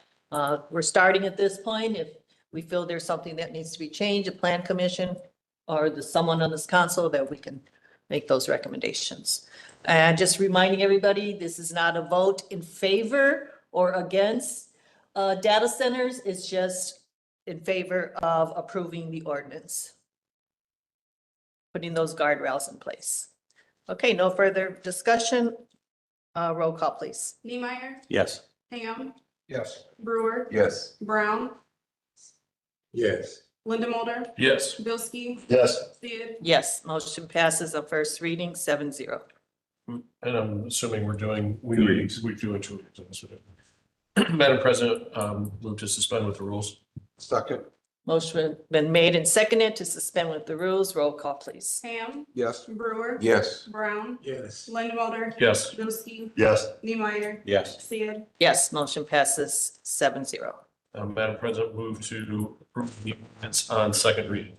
we're starting at this point. If we feel there's something that needs to be changed, a plan commission or someone on this council, that we can make those recommendations. And just reminding everybody, this is not a vote in favor or against data centers. It's just in favor of approving the ordinance, putting those guardrails in place. Okay, no further discussion. Roll call, please. Niemeyer, Yes. Ham, Yes. Brewer, Yes. Brown, Yes. Lindemulder, Yes. Bilski, Yes. Sid, Yes, motion passes on first reading 7-0. And I'm assuming we're doing, we do it 2 readings. Madam President, move to suspend with the rules. Second. Motion been made and seconded to suspend with the rules. Roll call, please. Ham, Yes. Brewer, Yes. Brown, Yes. Lindemulder, Yes. Bilski, Yes. Niemeyer, Yes. Sid, Yes, motion passes 7-0. Madam President, move to approve the ordinance on second reading.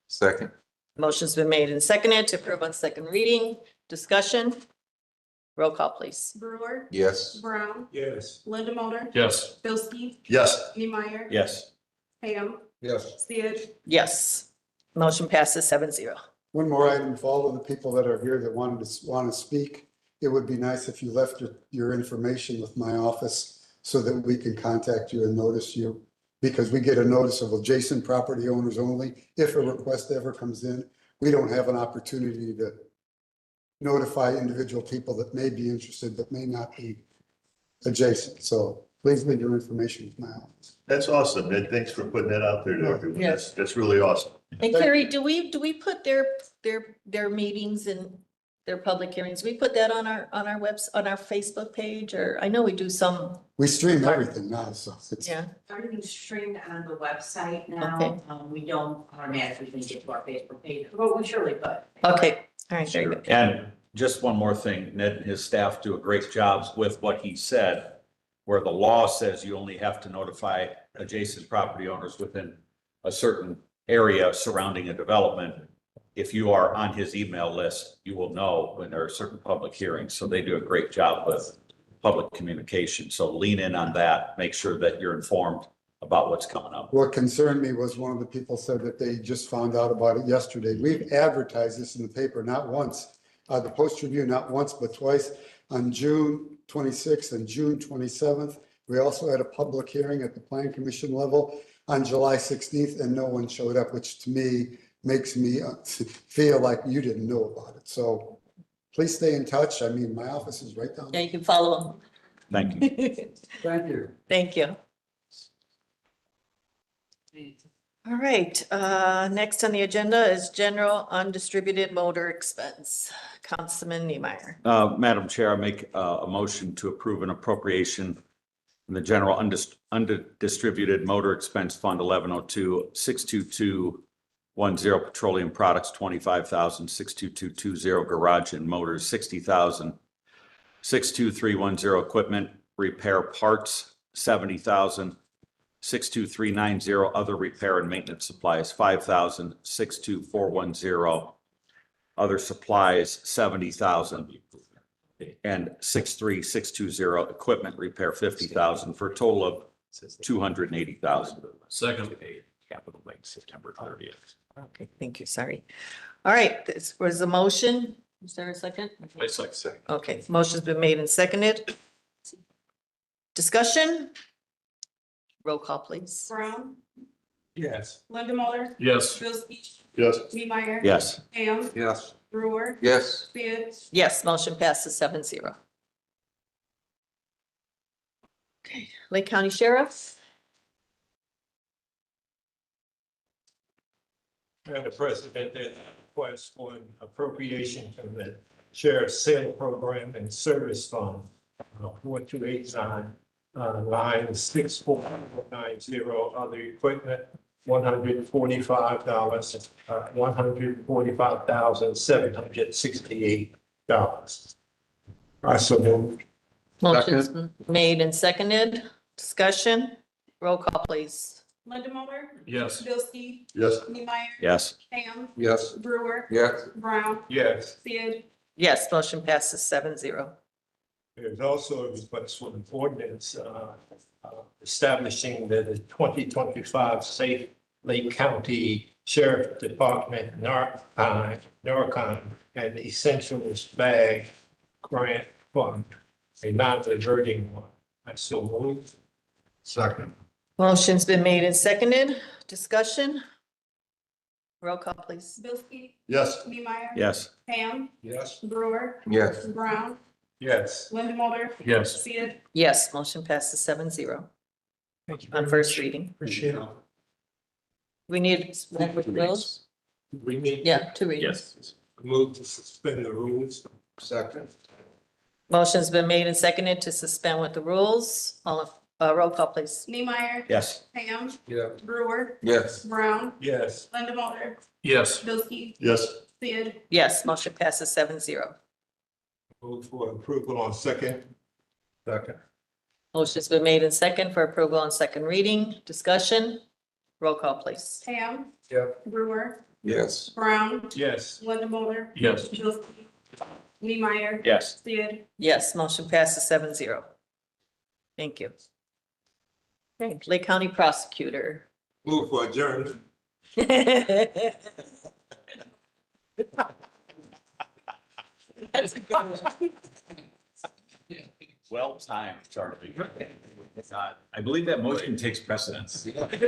Second. Motion's been made and seconded to approve on second reading. Discussion. Roll call, please. Brewer, Yes. Brown, Yes. Lindemulder, Yes. Bilski, Yes. Niemeyer, Yes. Ham, Yes. Sid, Yes, motion passes 7-0. One more item for all of the people that are here that want to speak. It would be nice if you left your information with my office so that we can contact you and notice you, because we get a notice of adjacent property owners only. If a request ever comes in, we don't have an opportunity to notify individual people that may be interested but may not be adjacent. So please leave your information with my office. That's awesome. And thanks for putting that out there to everyone. Yes. That's really awesome. And Carrie, do we put their meetings and their public hearings. We put that on our webs, on our Facebook page, or I know we do some, We stream everything now, so it's. yeah. Everything's streamed on the website now. Okay. We don't automatically link it to our Facebook page, but we surely could. Okay, all right, very good. And just one more thing, Ned and his staff do a great job with what he said, where the law says you only have to notify adjacent property owners within a certain area surrounding a development. If you are on his email list, you will know when there are certain public hearings. So they do a great job with public communication. So lean in on that, make sure that you're informed about what's coming up. What concerned me was one of the people said that they just found out about it yesterday. We've advertised this in the paper, not once, the Post Review, not once, but twice, on June 26th and June 27th. We also had a public hearing at the Plan Commission level on July 16th, and no one showed up, which to me makes me feel like you didn't know about it. So please stay in touch. I mean, my office is right down Yeah, there. you can follow Thank you. them. Thank you. Thank you. All right, next on the agenda is general undistributed motor expense. Councilman Niemeyer. Madam Chair, I make a motion to approve an appropriation in the general undistributed motor expense fund 1102 62210 petroleum products 25,000, 62220 garage and motors 60,000, 62310 equipment repair parts 70,000, 62390 other repair and maintenance supplies 5,000, 62410 other supplies 70,000, and 63620 equipment repair 50,000 for a total of 280,000. Second. Capital Lake, September 30th. Okay, thank you, sorry. All right, this was a motion. Is there a second? I second. Okay, motion's been made and seconded. Discussion? Roll call, please. Brown, Yes. Linda Mulder, Yes. Bldg, Yes. Neemeyer. Yes. Ham, Yes. Brewer, Yes. Sid, Yes, motion passes 7-0. Okay, Lake County Sheriff? Madam President, there's a request for an appropriation from the Sheriff's Sale Program and Service Fund, 4289, line 6490, other equipment, $145, $145,768. I so moved. Motion's been made and seconded. Discussion? Roll call, please. Linda Mulder, Yes. Bldg, Yes. Neemeyer. Yes. Ham, Yes. Brewer, Yes. Brown, Yes. Sid, Yes, motion passes 7-0. There's also a request for an ordinance establishing the 2025 Safe Lake County Sheriff Department Narcon and Essentials Bag Grant Fund, a non-diverting one. I so move. Second. Motion's been made and seconded. Discussion? Roll call, please. Bldg, Yes. Neemeyer. Yes. Ham, Yes. Brewer, Yes. Brown, Yes. Linda Mulder. Yes. Sid, Yes, motion passes 7-0 on first reading. Appreciate it. We need, Wills? We need. Yeah, two readings. Yes. Move to suspend the rules. Second. Motion's been made and seconded to suspend with the rules. Roll call, please. Neemeyer. Yes. Ham, Yeah. Brewer, Yes. Brown, Yes. Linda Mulder, Yes. Bldg, Yes. Sid, Yes, motion passes 7-0. Move for approval on second. Second. Motion's been made and second for approval on second reading. Discussion? Roll call, please. Ham, Yeah. Brewer, Yes. Brown, Yes. Linda Mulder. Yes. Bldg, Neemeyer. Yes. Sid, Yes, motion passes 7-0. Thank you. Okay, Lake County Prosecutor. Move for adjournment. Well timed, Charlie. I believe that motion takes precedence. It wasn't,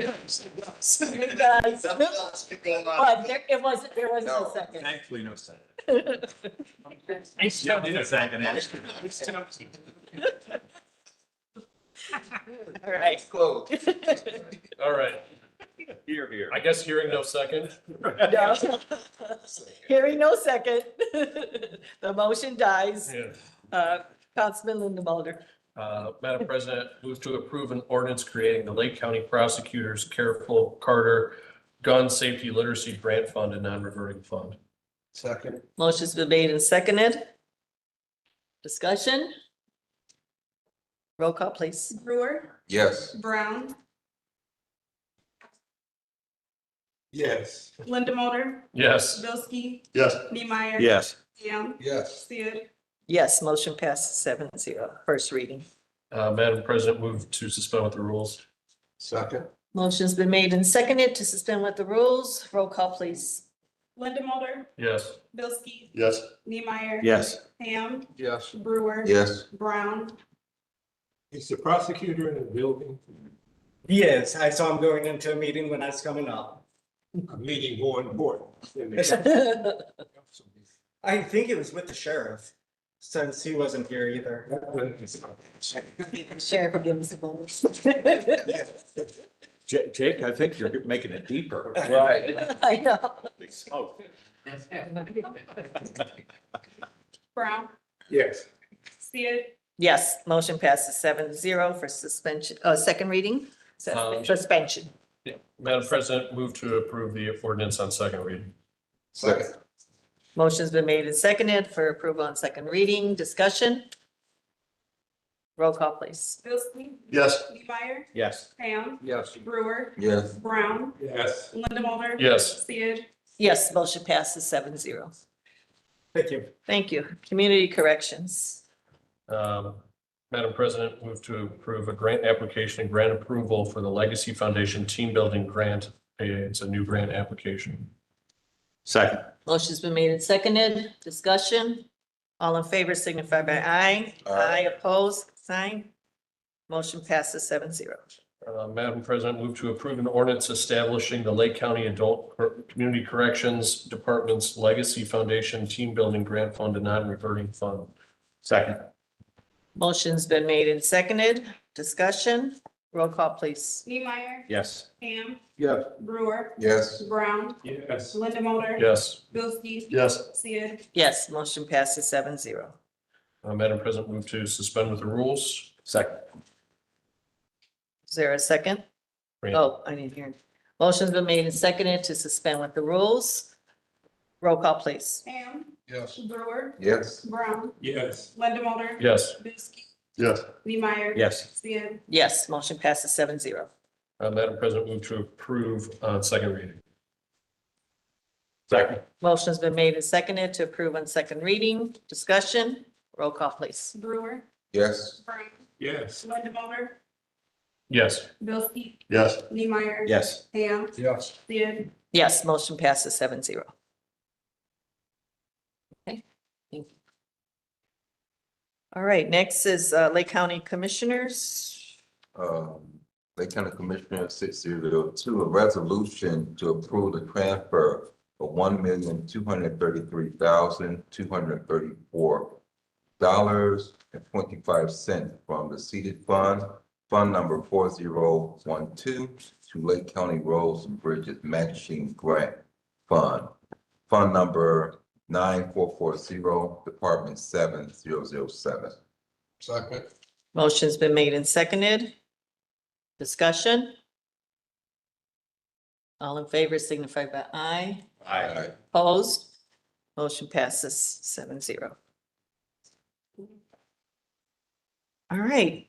there wasn't a second. Thankfully, no second. Yeah, need a second. All right. All right. Here, here. I guess hearing no second. Hearing no second, the motion dies. Yeah. Councilman Linda Mulder. Madam President, move to approve an ordinance creating the Lake County Prosecutors Careful Carter Gun Safety Literacy Grant Fund and non-reverting fund. Second. Motion's been made and seconded. Discussion? Roll call, please. Brewer, Yes. Brown, Yes. Linda Mulder, Yes. Bldg, Yes. Neemeyer. Yes. Ham, Yes. Sid, Yes, motion passes 7-0. First reading. Madam President, move to suspend with the rules. Second. Motion's been made and seconded to suspend with the rules. Roll call, please. Linda Mulder, Yes. Bldg, Yes. Neemeyer. Yes. Ham, Yes. Brewer. Yes. Brown, Is the prosecutor in the building? Yes, I saw him going into a meeting when I was coming up. A meeting more important. I think it was with the sheriff, since he wasn't here either. Sheriff, give us the bonus. Jake, I think you're making it deeper. Right. I know. Oh. Brown, Yes. Sid, Yes, motion passes 7-0 for suspension, second reading, suspension. Madam President, move to approve the ordinance on second reading. Second. Motion's been made and seconded for approval on second reading. Discussion? Roll call, please. Bldg, Yes. Neemeyer. Yes. Ham, Yes. Brewer, Yes. Brown, Yes. Linda Mulder. Yes. Sid, Yes, motion passes 7-0. Thank you. Thank you. Community corrections. Madam President, move to approve a grant application and grant approval for the Legacy Foundation Team Building Grant. It's a new grant application. Second. Motion's been made and seconded. Discussion? All in favor signify by aye. Aye. Opposed, sign. Motion passes 7-0. Madam President, move to approve an ordinance establishing the Lake County Community Corrections Department's Legacy Foundation Team Building Grant Fund and non-reverting fund. Second. Motion's been made and seconded. Discussion? Roll call, please. Neemeyer. Yes. Ham, Yes. Brewer, Yes. Brown, Yes. Linda Mulder. Yes. Bldg. Yes. Sid, Yes, motion passes 7-0. Madam President, move to suspend with the rules. Second. Is there a second? Oh, I didn't hear. Motion's been made and seconded to suspend with the rules. Roll call, please. Ham, Yes. Brewer, Yes. Brown, Yes. Linda Mulder. Yes. Bldg, Yes. Neemeyer. Yes. Sid, Yes, motion passes 7-0. Madam President, move to approve on second reading. Second. Motion's been made and seconded to approve on second reading. Discussion? Roll call, please. Brewer, Yes. Brown, Yes. Linda Mulder. Yes. Bldg, Yes. Neemeyer. Yes. Ham, Yes. Sid, Yes, motion passes 7-0. Okay, thank you. All right, next is Lake County Commissioners. Lake County Commissioner 602, a resolution to approve the transfer of $1,233,234.25 from the seated fund, fund number 4012, to Lake County Roads and Bridges Matching Grant Fund, fund number 9440, Department 7007. Second. Motion's been made and seconded. Discussion? All in favor signify by aye. Aye. Opposed? Motion passes 7-0. All right.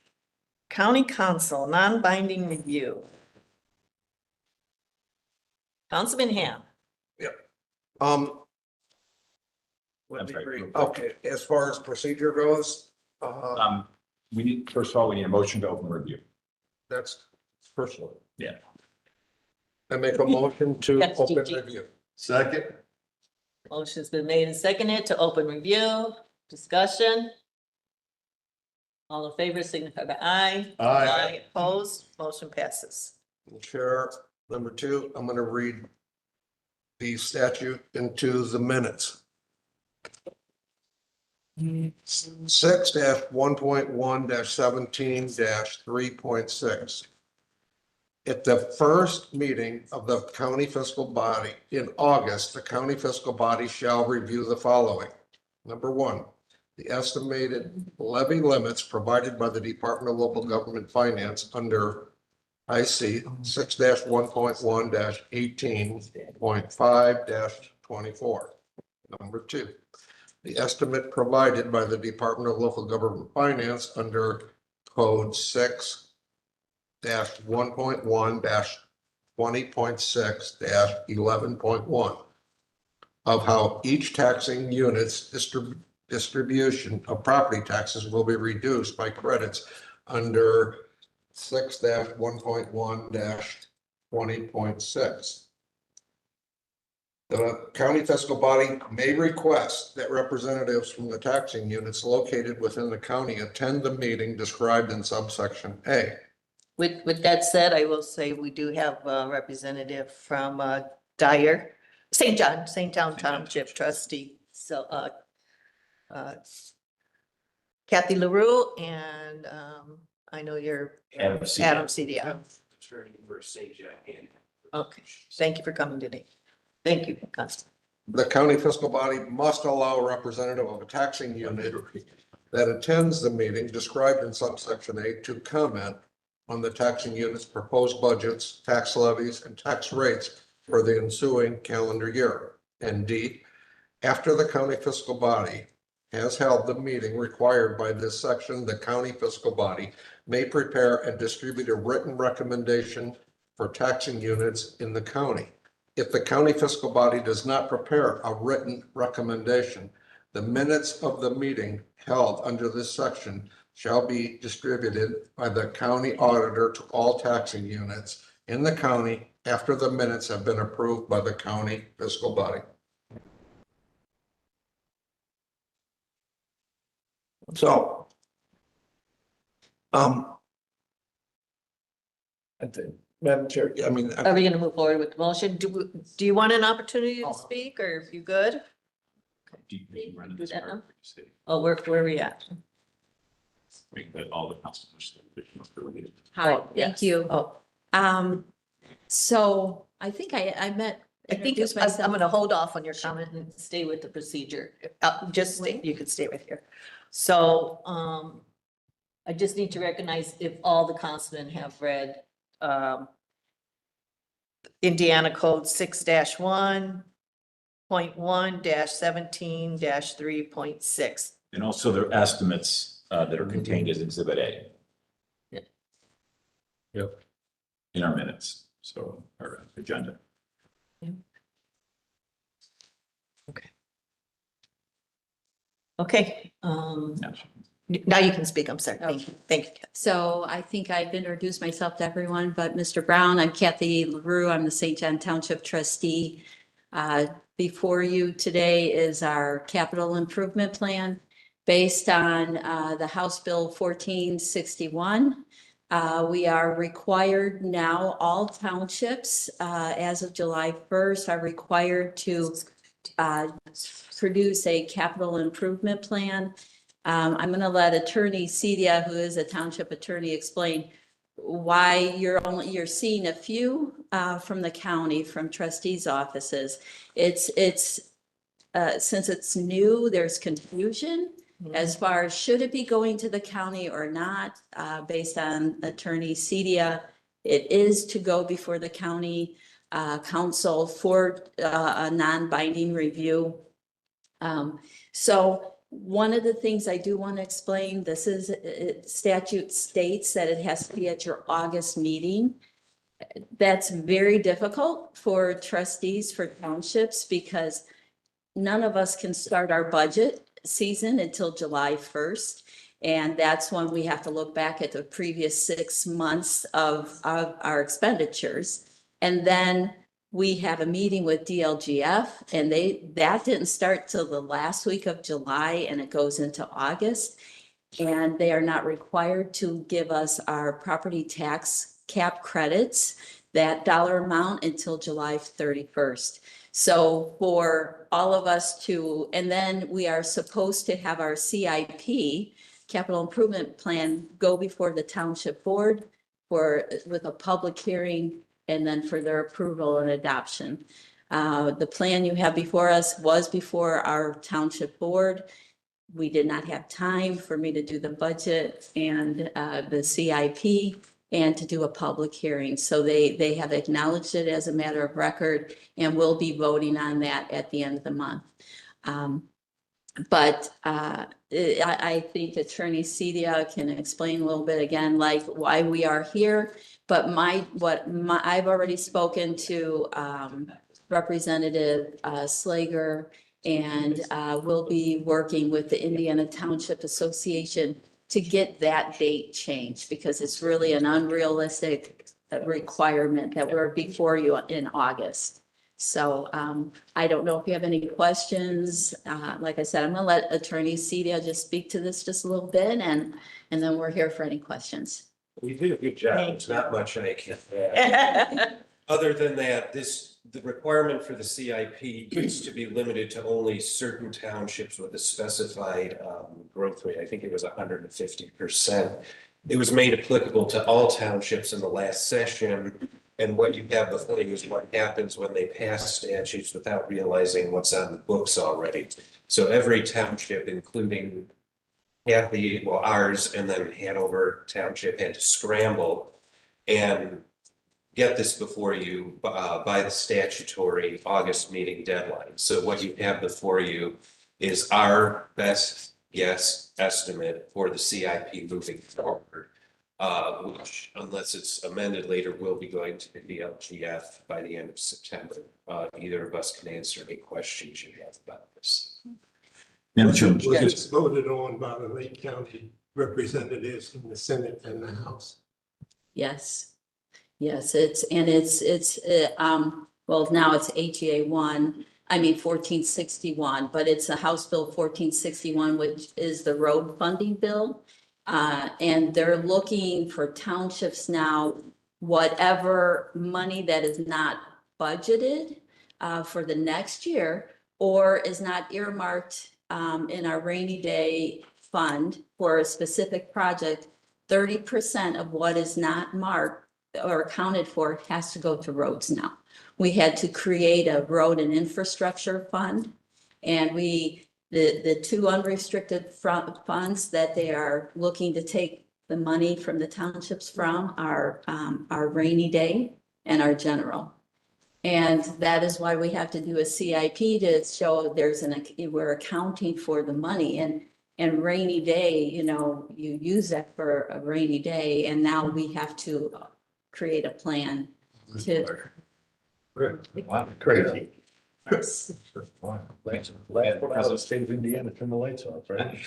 County Council, non-binding review. Councilman Ham. Um, I'm sorry. okay, as far as procedure goes, We need, first of all, we need a motion to open review. that's personal. Yeah. I make a motion to Yes, open GG. review. Second. Motion's been made and seconded to open review. Discussion? All in favor signify by aye. Aye. Opposed? Motion passes. Chair, number two, I'm gonna read the statute into the minutes. 6-1.1-17-3.6. At the first meeting of the county fiscal body in August, the county fiscal body shall review the following. Number one, the estimated levy limits provided by the Department of Local Government Finance under IC 6-1.1-18.5-24. Number two, the estimate provided by the Department of Local Government Finance under Code 6-1.1-20.6-11.1 of how each taxing unit's distribution of property taxes will be reduced by credits under 6-1.1-20.6. The county fiscal body may request that representatives from the taxing units located within the county attend the meeting described in subsection A. With that said, I will say we do have a representative from Dyer, St. John Township trustee. So Kathy LaRue and I know you're Adam CDI. Okay, thank you for coming today. Thank you, Constance. The county fiscal body must allow a representative of a taxing unit that attends the meeting described in subsection A to comment on the taxing unit's proposed budgets, tax levies, and tax rates for the ensuing calendar year. And D, after the county fiscal body has held the meeting required by this section, the county fiscal body may prepare and distribute a written recommendation for taxing units in the county. If the county fiscal body does not prepare a written recommendation, the minutes of the meeting held under this section shall be distributed by the county auditor to all taxing units in the county after the minutes have been approved by the county fiscal body. So, I think, Madam Chair, I mean. Are we gonna move forward with the motion? Do you want an opportunity to speak or if you good? Oh, where are we at? All the councilors. Hi, thank you. Oh, So I think I met. I think introduced I'm myself. gonna hold off on your comment and stay with the procedure. Just stay, you could stay right here. So, I just need to recognize if all the councilmen have read, Indiana Code 6-1.1-17-3.6. And also their estimates that are contained as Exhibit A. Yeah. Yep. In our minutes, so our agenda. Okay, now you can speak. I'm sorry. Thank you. Thank you. So I think I've introduced myself to everyone, but Mr. Brown, I'm Kathy LaRue. I'm the St. John Township trustee. Before you today is our capital improvement plan based on the House Bill 1461. We are required now, all townships as of July 1st are required to produce a capital improvement plan. I'm going to let Attorney Cedia, who is a township attorney, explain why you're seeing a few from the county, from trustees' offices. It's since it's new, there's confusion as far as should it be going to the county or not, based on Attorney Cedia. It is to go before the county council for a non-binding review. So one of the things I do want to explain, this is statute states that it has to be at your August meeting. That's very difficult for trustees for townships because none of us can start our budget season until July 1st. And that's when we have to look back at the previous 6 months of our expenditures. And then we have a meeting with DLGF and that didn't start till the last week of July and it goes into August. And they are not required to give us our property tax cap credits, that dollar amount, until July 31st. So for all of us to, and then we are supposed to have our CIP, capital improvement plan, go before the township board with a public hearing and then for their approval and adoption. The plan you have before us was before our township board. We did not have time for me to do the budget and the CIP and to do a public hearing. So they have acknowledged it as a matter of record and will be voting on that at the end of the month. But I think Attorney Cedia can explain a little bit again, like why we are here. But I've already spoken to Representative Slager, and we'll be working with the Indiana Township Association to get that date changed, because it's really an unrealistic requirement that we're before you in August. So I don't know if you have any questions. Like I said, I'm gonna let Attorney Cedia just speak to this just a little bit, and then we're here for any questions. You did a good job. There's not much I can add. Other than that, the requirement for the CIP used to be limited to only certain townships with a specified growth rate. I think it was 150%. It was made applicable to all townships in the last session. And what you have before you is what happens when they pass statutes without realizing what's on the books already. So every township, including ours and then Hanover Township, had to scramble and get this before you by the statutory August meeting deadline. So what you have before you is our best guess estimate for the CIP moving forward, which, unless it's amended later, will be going to the LGF by the end of September. Either of us can answer any questions you have about this. Was it voted on by the Lake County representatives in the Senate and the House? Yes. Yes, well, now it's HEA 1461, but it's a House Bill 1461, which is the road funding bill. And they're looking for townships now, whatever money that is not budgeted for the next year or is not earmarked in our rainy day fund for a specific project, 30% of what is not marked or accounted for has to go to roads now. We had to create a road and infrastructure fund, and the two unrestricted funds that they are looking to take the money from the townships from are our rainy day and our general. And that is why we have to do a CIP to show we're accounting for the money. And rainy day, you use that for a rainy day, and now we have to create a plan to. Wow, crazy. Last state of Indiana, turn the lights off, right?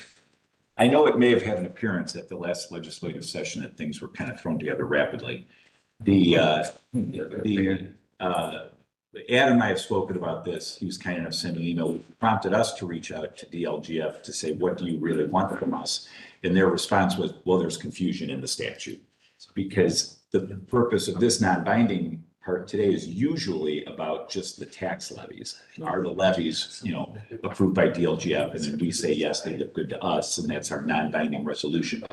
I know it may have had an appearance at the last legislative session that things were kind of thrown together rapidly. Adam and I have spoken about this. He was kind enough to send an email, prompted us to reach out to DLGF to say, what do you really want from us? And their response was, well, there's confusion in the statute. Because the purpose of this non-binding part today is usually about just the tax levies. Are the levies, approved by DLGF, and then we say, yes, they look good to us, and that's our non-binding resolution.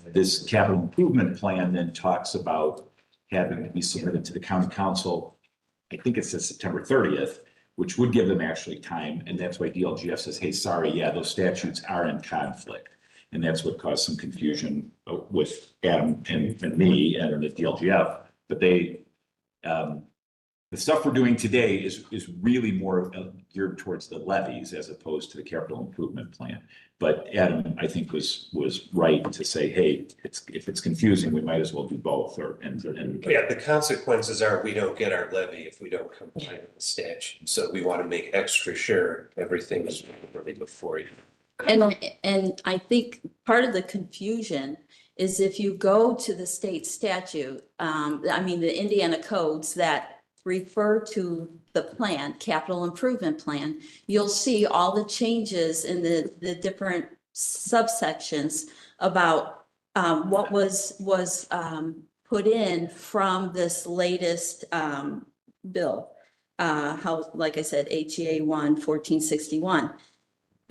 This capital improvement plan then talks about having to be submitted to the county council. I think it says September 30th, which would give them actually time. And that's why DLGF says, hey, sorry, yeah, those statutes are in conflict. And that's what caused some confusion with Adam and me and the DLGF. But the stuff we're doing today is really more geared towards the levies as opposed to the capital improvement plan. But Adam, I think, was right to say, hey, if it's confusing, we might as well do both. Yeah, the consequences are we don't get our levy if we don't comply with the statute. So we want to make extra sure everything is really before you. And I think part of the confusion is if you go to the state statute, the Indiana codes that refer to the plan, capital improvement plan, you'll see all the changes in the different subsections about what was put in from this latest bill. Like I said, HEA 1461.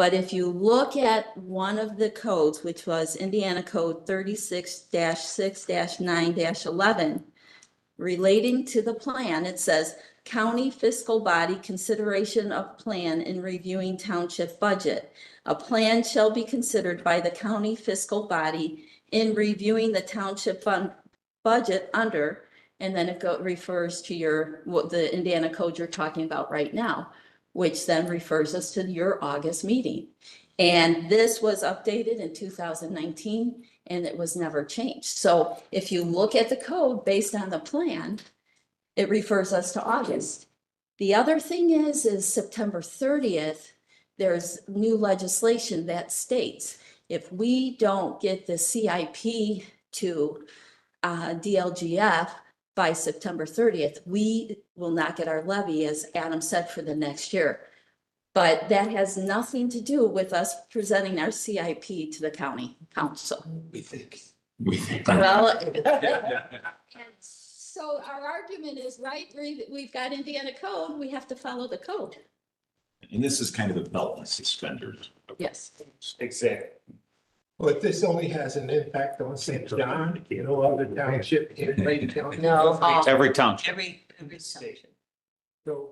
But if you look at one of the codes, which was Indiana Code 36-6-9-11, relating to the plan, it says, county fiscal body consideration of plan in reviewing township budget. A plan shall be considered by the county fiscal body in reviewing the township fund budget under, and then it refers to what the Indiana code you're talking about right now, which then refers us to your August meeting. And this was updated in 2019 and it was never changed. So if you look at the code based on the plan, it refers us to August. The other thing is September 30th, there's new legislation that states if we don't get the CIP to DLGF by September 30th, we will not get our levy, as Adam said, for the next year. But that has nothing to do with us presenting our CIP to the county council. We think. Well, so our argument is, right, we've got Indiana code, we have to follow the code. And this is kind of a belt and suspenders. Yes. Exactly. But this only has an impact on St. John, no other township in Lake County. No, Every township. every township. So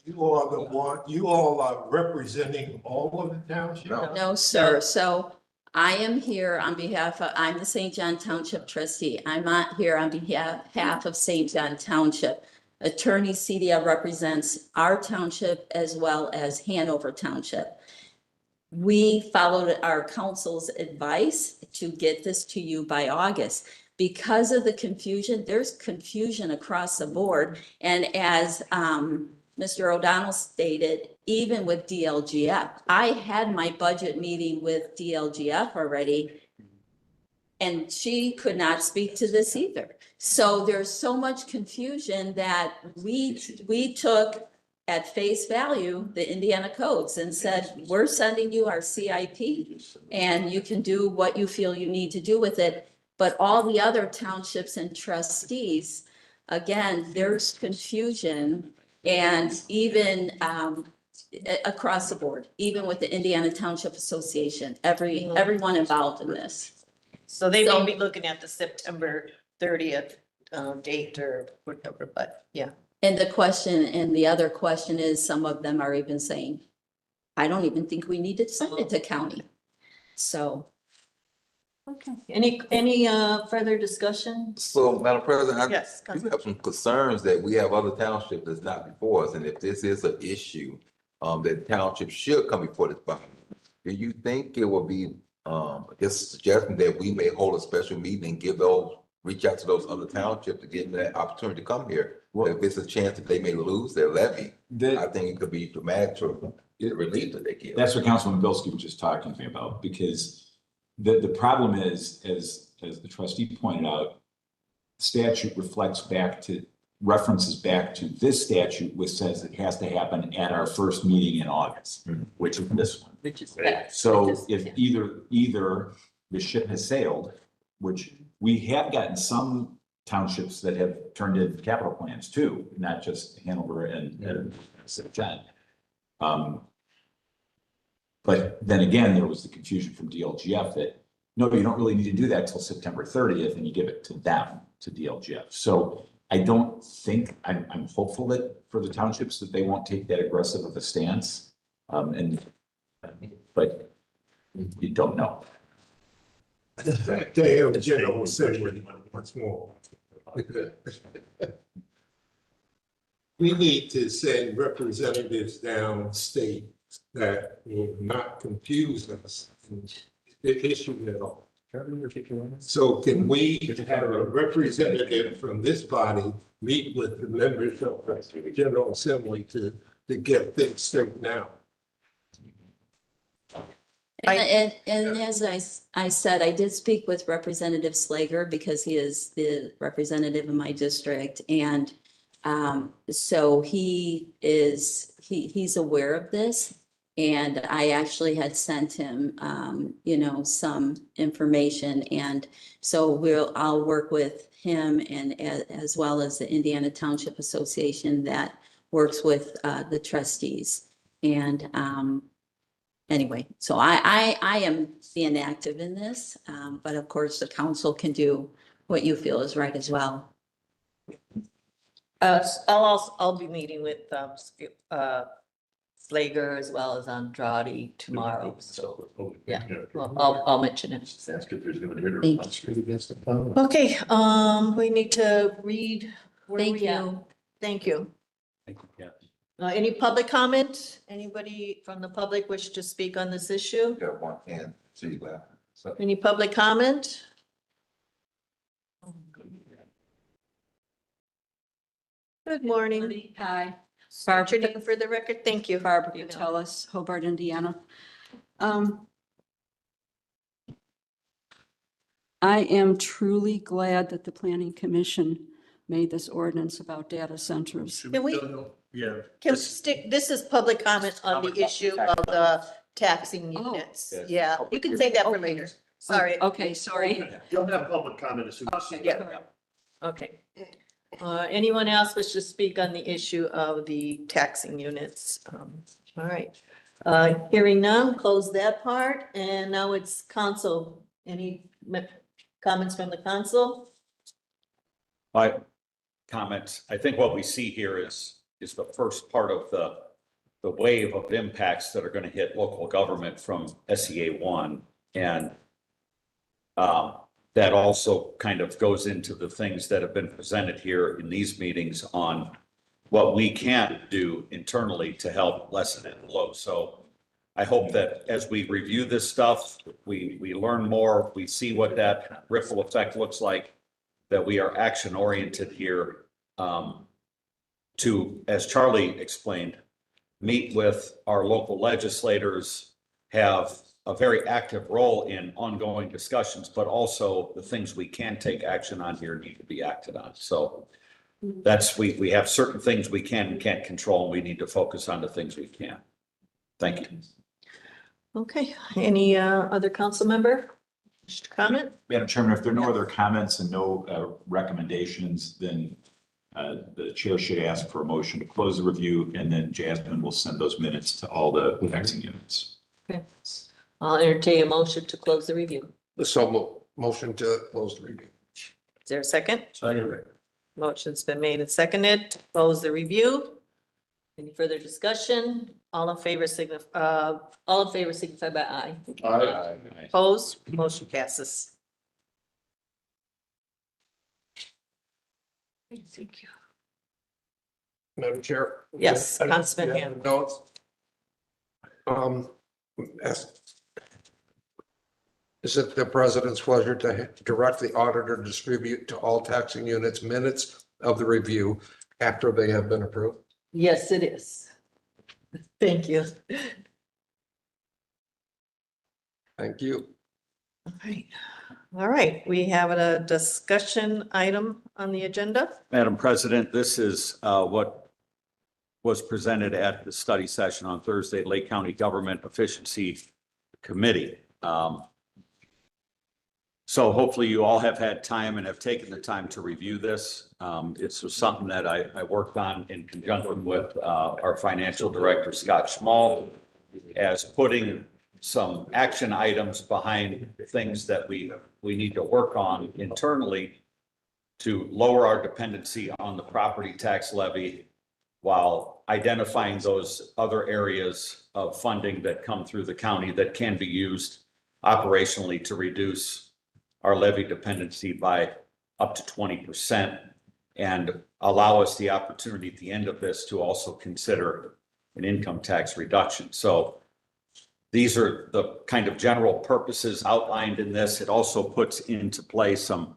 you all are representing all of the township? No, sir. So I am here on behalf of, I'm the St. John Township trustee. I'm not here on behalf of St. John Township. Attorney Cedia represents our township as well as Hanover Township. We followed our council's advice to get this to you by August. Because of the confusion, there's confusion across the board. And as Mr. O'Donnell stated, even with DLGF, I had my budget meeting with DLGF already, and she could not speak to this either. So there's so much confusion that we took at face value the Indiana codes and said, we're sending you our CIP and you can do what you feel you need to do with it. But all the other townships and trustees, again, there's confusion. And even across the board, even with the Indiana Township Association, everyone involved in this. So they may be looking at the September 30th date or whatever, but yeah. And the other question is, some of them are even saying, I don't even think we need to send it to county. So. Okay. Any further discussion? So, Madam President, Yes. I do have some concerns that we have other townships that's not before us, and if this is an issue, that township should come before this body. Do you think it will be, just suggesting that we may hold a special meeting and reach out to those other townships to give them that opportunity to come here? Well, if it's a chance that they may lose their levy, I think it could be dramatic to get relief that they get. That's what Councilman Bldg was just talking to me about, because the problem is, as the trustee pointed out, statute references back to this statute, which says it has to happen at our first meeting in August, which is this one. So if either the ship has sailed, which we have gotten some townships that have turned in capital plans too, not just Hanover and St. John. But then again, there was the confusion from DLGF that, no, you don't really need to do that till September 30th, and you give it to them, to DLGF. So I don't think, I'm hopeful that for the townships that they won't take that aggressive of a stance. But you don't know. They have general assembly once more. We need to send representatives downstate that will not confuse us in the issue at all. So can we have a representative from this body meet with the members of the General Assembly to get things straightened out? And as I said, I did speak with Representative Slager because he is the representative in my district. And so he's aware of this. And I actually had sent him, some information. And so I'll work with him and as well as the Indiana Township Association that works with the trustees. And anyway, so I am being active in this, but of course the council can do what you feel is right as well. I'll be meeting with, Slager as well as Andrade tomorrow, so, yeah, well, I'll mention it. Okay, we need to read. where Thank we at? you. Thank you. Thank you, Kathy. Any public comment? Anybody from the public wish to speak on this issue? Got one hand, see you laugh. So- Any public comment? Good morning. Hi. What's your name for the record? Thank you. Barbara Patelis, Hobart, Indiana. I am truly glad that the Planning Commission made this ordinance about data centers. Can we, Yeah. can we stick, this is public comment on the issue of the taxing units. Yeah, you can say that for later. Sorry. Okay, sorry. You'll have public comment as soon as. Yeah. Okay. Anyone else wish to speak on the issue of the taxing units? All right. Hearing none, close that part, and now it's council. Any comments from the council? My comments, I think what we see here is the first part of the wave of impacts that are going to hit local government from SEA 1. And that also kind of goes into the things that have been presented here in these meetings on what we can do internally to help lessen it low. So I hope that as we review this stuff, we learn more, we see what that ripple effect looks like, that we are action oriented here to, as Charlie explained, meet with our local legislators, have a very active role in ongoing discussions, but also the things we can take action on here need to be acted on. So that's, we have certain things we can and can't control, and we need to focus on the things we can. Thank you. Okay, any other council member wish to comment? Madam Chairman, if there are no other comments and no recommendations, then the chair should ask for a motion to close the review, and then Jasmine will send those minutes to all the taxing units. Okay. I'll entertain a motion to close the review. So motion to close the review. Is there a second? Second. Motion's been made and seconded. Close the review. Any further discussion? All in favor signify by aye. Aye. Opposed? Motion passes. Thank you. Madam Chair? Yes, Councilman Yeah, Ham. notes. Is it the president's pleasure to direct the auditor to distribute to all taxing units minutes of the review after they have been approved? Yes, it is. Thank you. Thank you. All right, we have a discussion item on the agenda. Madam President, this is what was presented at the study session on Thursday, Lake County Government Efficiency Committee. So hopefully you all have had time and have taken the time to review this. It's something that I worked on in conjunction with our financial director, Scott Schmall, as putting some action items behind things that we need to work on internally to lower our dependency on the property tax levy while identifying those other areas of funding that come through the county that can be used operationally to reduce our levy dependency by up to 20% and allow us the opportunity at the end of this to also consider an income tax reduction. So these are the kind of general purposes outlined in this. It also puts into play some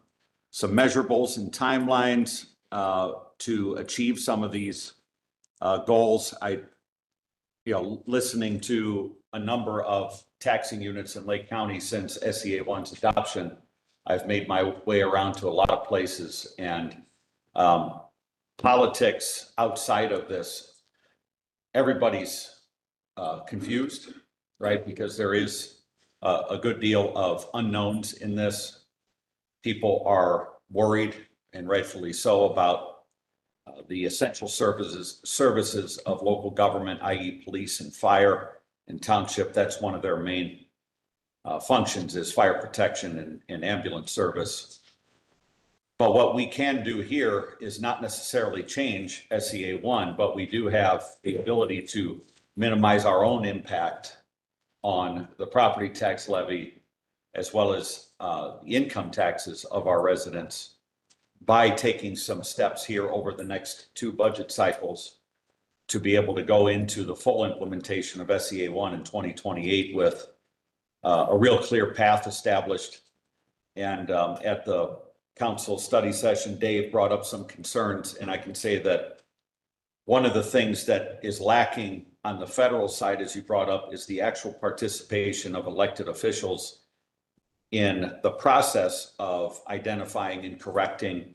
measurables and timelines to achieve some of these goals. Listening to a number of taxing units in Lake County since SEA 1's adoption, I've made my way around to a lot of places, and politics outside of this, everybody's confused, right? Because there is a good deal of unknowns in this. People are worried, and rightfully so, about the essential services of local government, i.e. police and fire and township. That's one of their main functions, is fire protection and ambulance service. But what we can do here is not necessarily change SEA 1, but we do have the ability to minimize our own impact on the property tax levy as well as the income taxes of our residents by taking some steps here over the next 2 budget cycles to be able to go into the full implementation of SEA 1 in 2028 with a real clear path established. And at the council study session, Dave brought up some concerns, and I can say that one of the things that is lacking on the federal side, as you brought up, is the actual participation of elected officials in the process of identifying and correcting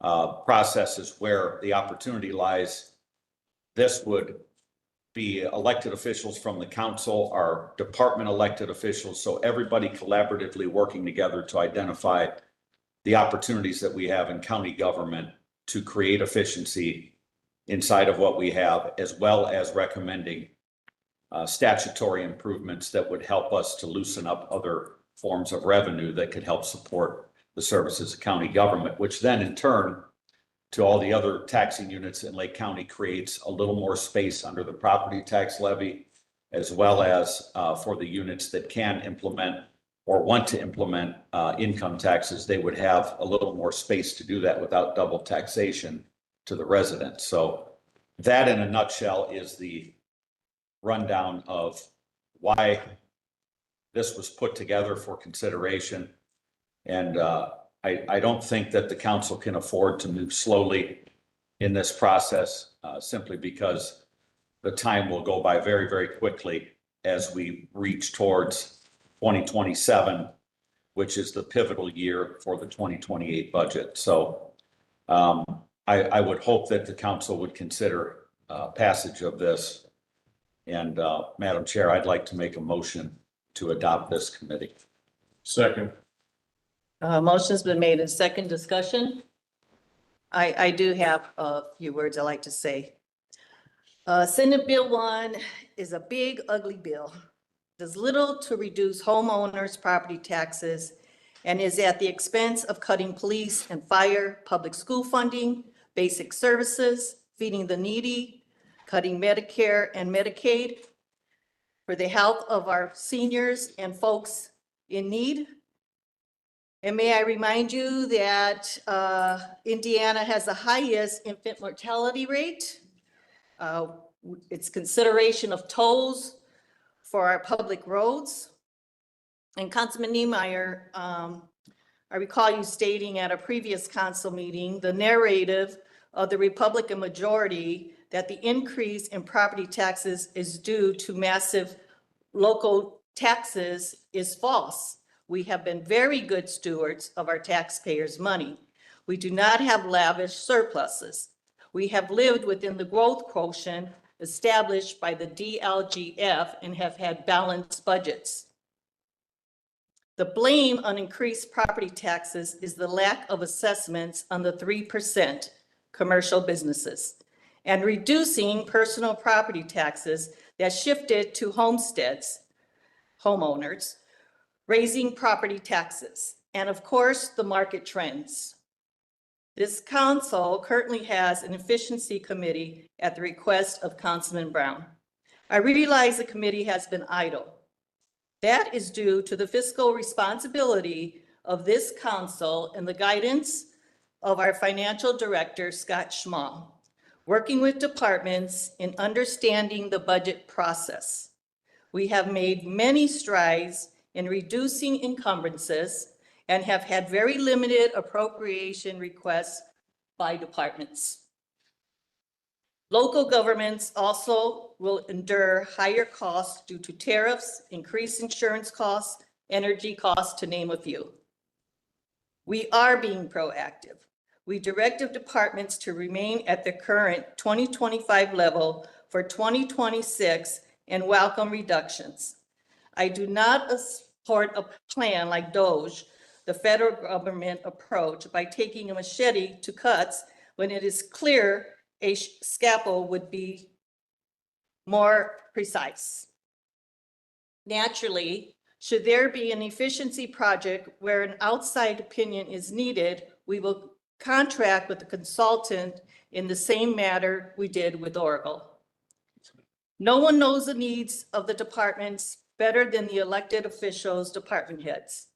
processes where the opportunity lies. This would be elected officials from the council, our department elected officials, so everybody collaboratively working together to identify the opportunities that we have in county government to create efficiency inside of what we have, as well as recommending statutory improvements that would help us to loosen up other forms of revenue that could help support the services of county government, which then in turn to all the other taxing units in Lake County creates a little more space under the property tax levy, as well as for the units that can implement or want to implement income taxes, they would have a little more space to do that without double taxation to the residents. So that in a nutshell is the rundown of why this was put together for consideration. And I don't think that the council can afford to move slowly in this process simply because the time will go by very, very quickly as we reach towards 2027, which is the pivotal year for the 2028 budget. So I would hope that the council would consider passage of this. And Madam Chair, I'd like to make a motion to adopt this committee. Second. Motion's been made in second discussion. I do have a few words I'd like to say. Senate Bill 1 is a big, ugly bill. Does little to reduce homeowners' property taxes and is at the expense of cutting police and fire, public school funding, basic services, feeding the needy, cutting Medicare and Medicaid for the health of our seniors and folks in need. And may I remind you that Indiana has the highest infant mortality rate. It's consideration of tolls for our public roads. And Councilman Niemeyer, I recall you stating at a previous council meeting, the narrative of the Republican majority that the increase in property taxes is due to massive local taxes is false. We have been very good stewards of our taxpayers' money. We do not have lavish surpluses. We have lived within the growth quotient established by the DLGF and have had balanced budgets. The blame on increased property taxes is the lack of assessments on the 3% commercial businesses and reducing personal property taxes that shifted to homesteads, homeowners, raising property taxes, and of course, the market trends. This council currently has an efficiency committee at the request of Councilman Brown. I realize the committee has been idle. That is due to the fiscal responsibility of this council and the guidance of our financial director, Scott Schmall, working with departments in understanding the budget process. We have made many strides in reducing encumbrances and have had very limited appropriation requests by departments. Local governments also will endure higher costs due to tariffs, increased insurance costs, energy costs, to name a few. We are being proactive. We directed departments to remain at the current 2025 level for 2026 and welcome reductions. I do not support a plan like Bldg, the federal government approach by taking a machete to cuts when it is clear a scalpel would be more precise. Naturally, should there be an efficiency project where an outside opinion is needed, we will contract with the consultant in the same manner we did with Oracle. No one knows the needs of the departments better than the elected officials, department heads.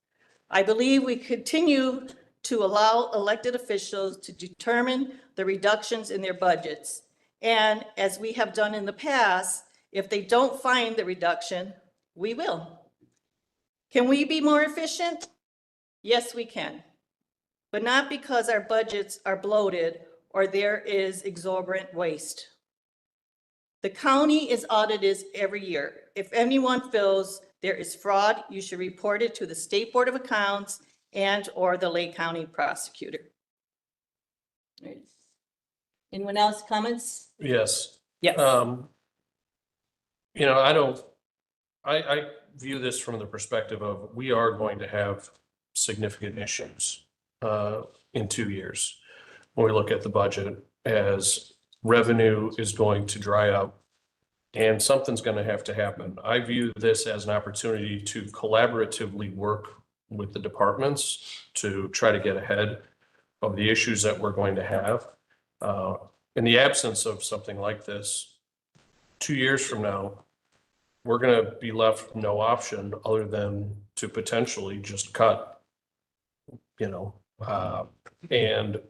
I believe we continue to allow elected officials to determine the reductions in their budgets. And as we have done in the past, if they don't find the reduction, we will. Can we be more efficient? Yes, we can, but not because our budgets are bloated or there is exorbitant waste. The county is audited every year. If anyone feels there is fraud, you should report it to the State Board of Accounts and/or the Lake County prosecutor. Anyone else comments? Yes. Yes. You know, I view this from the perspective of we are going to have significant issues in 2 years. When we look at the budget, as revenue is going to dry up and something's going to have to happen. I view this as an opportunity to collaboratively work with the departments to try to get ahead of the issues that we're going to have. In the absence of something like this, 2 years from now, we're going to be left with no option other than to potentially just cut, and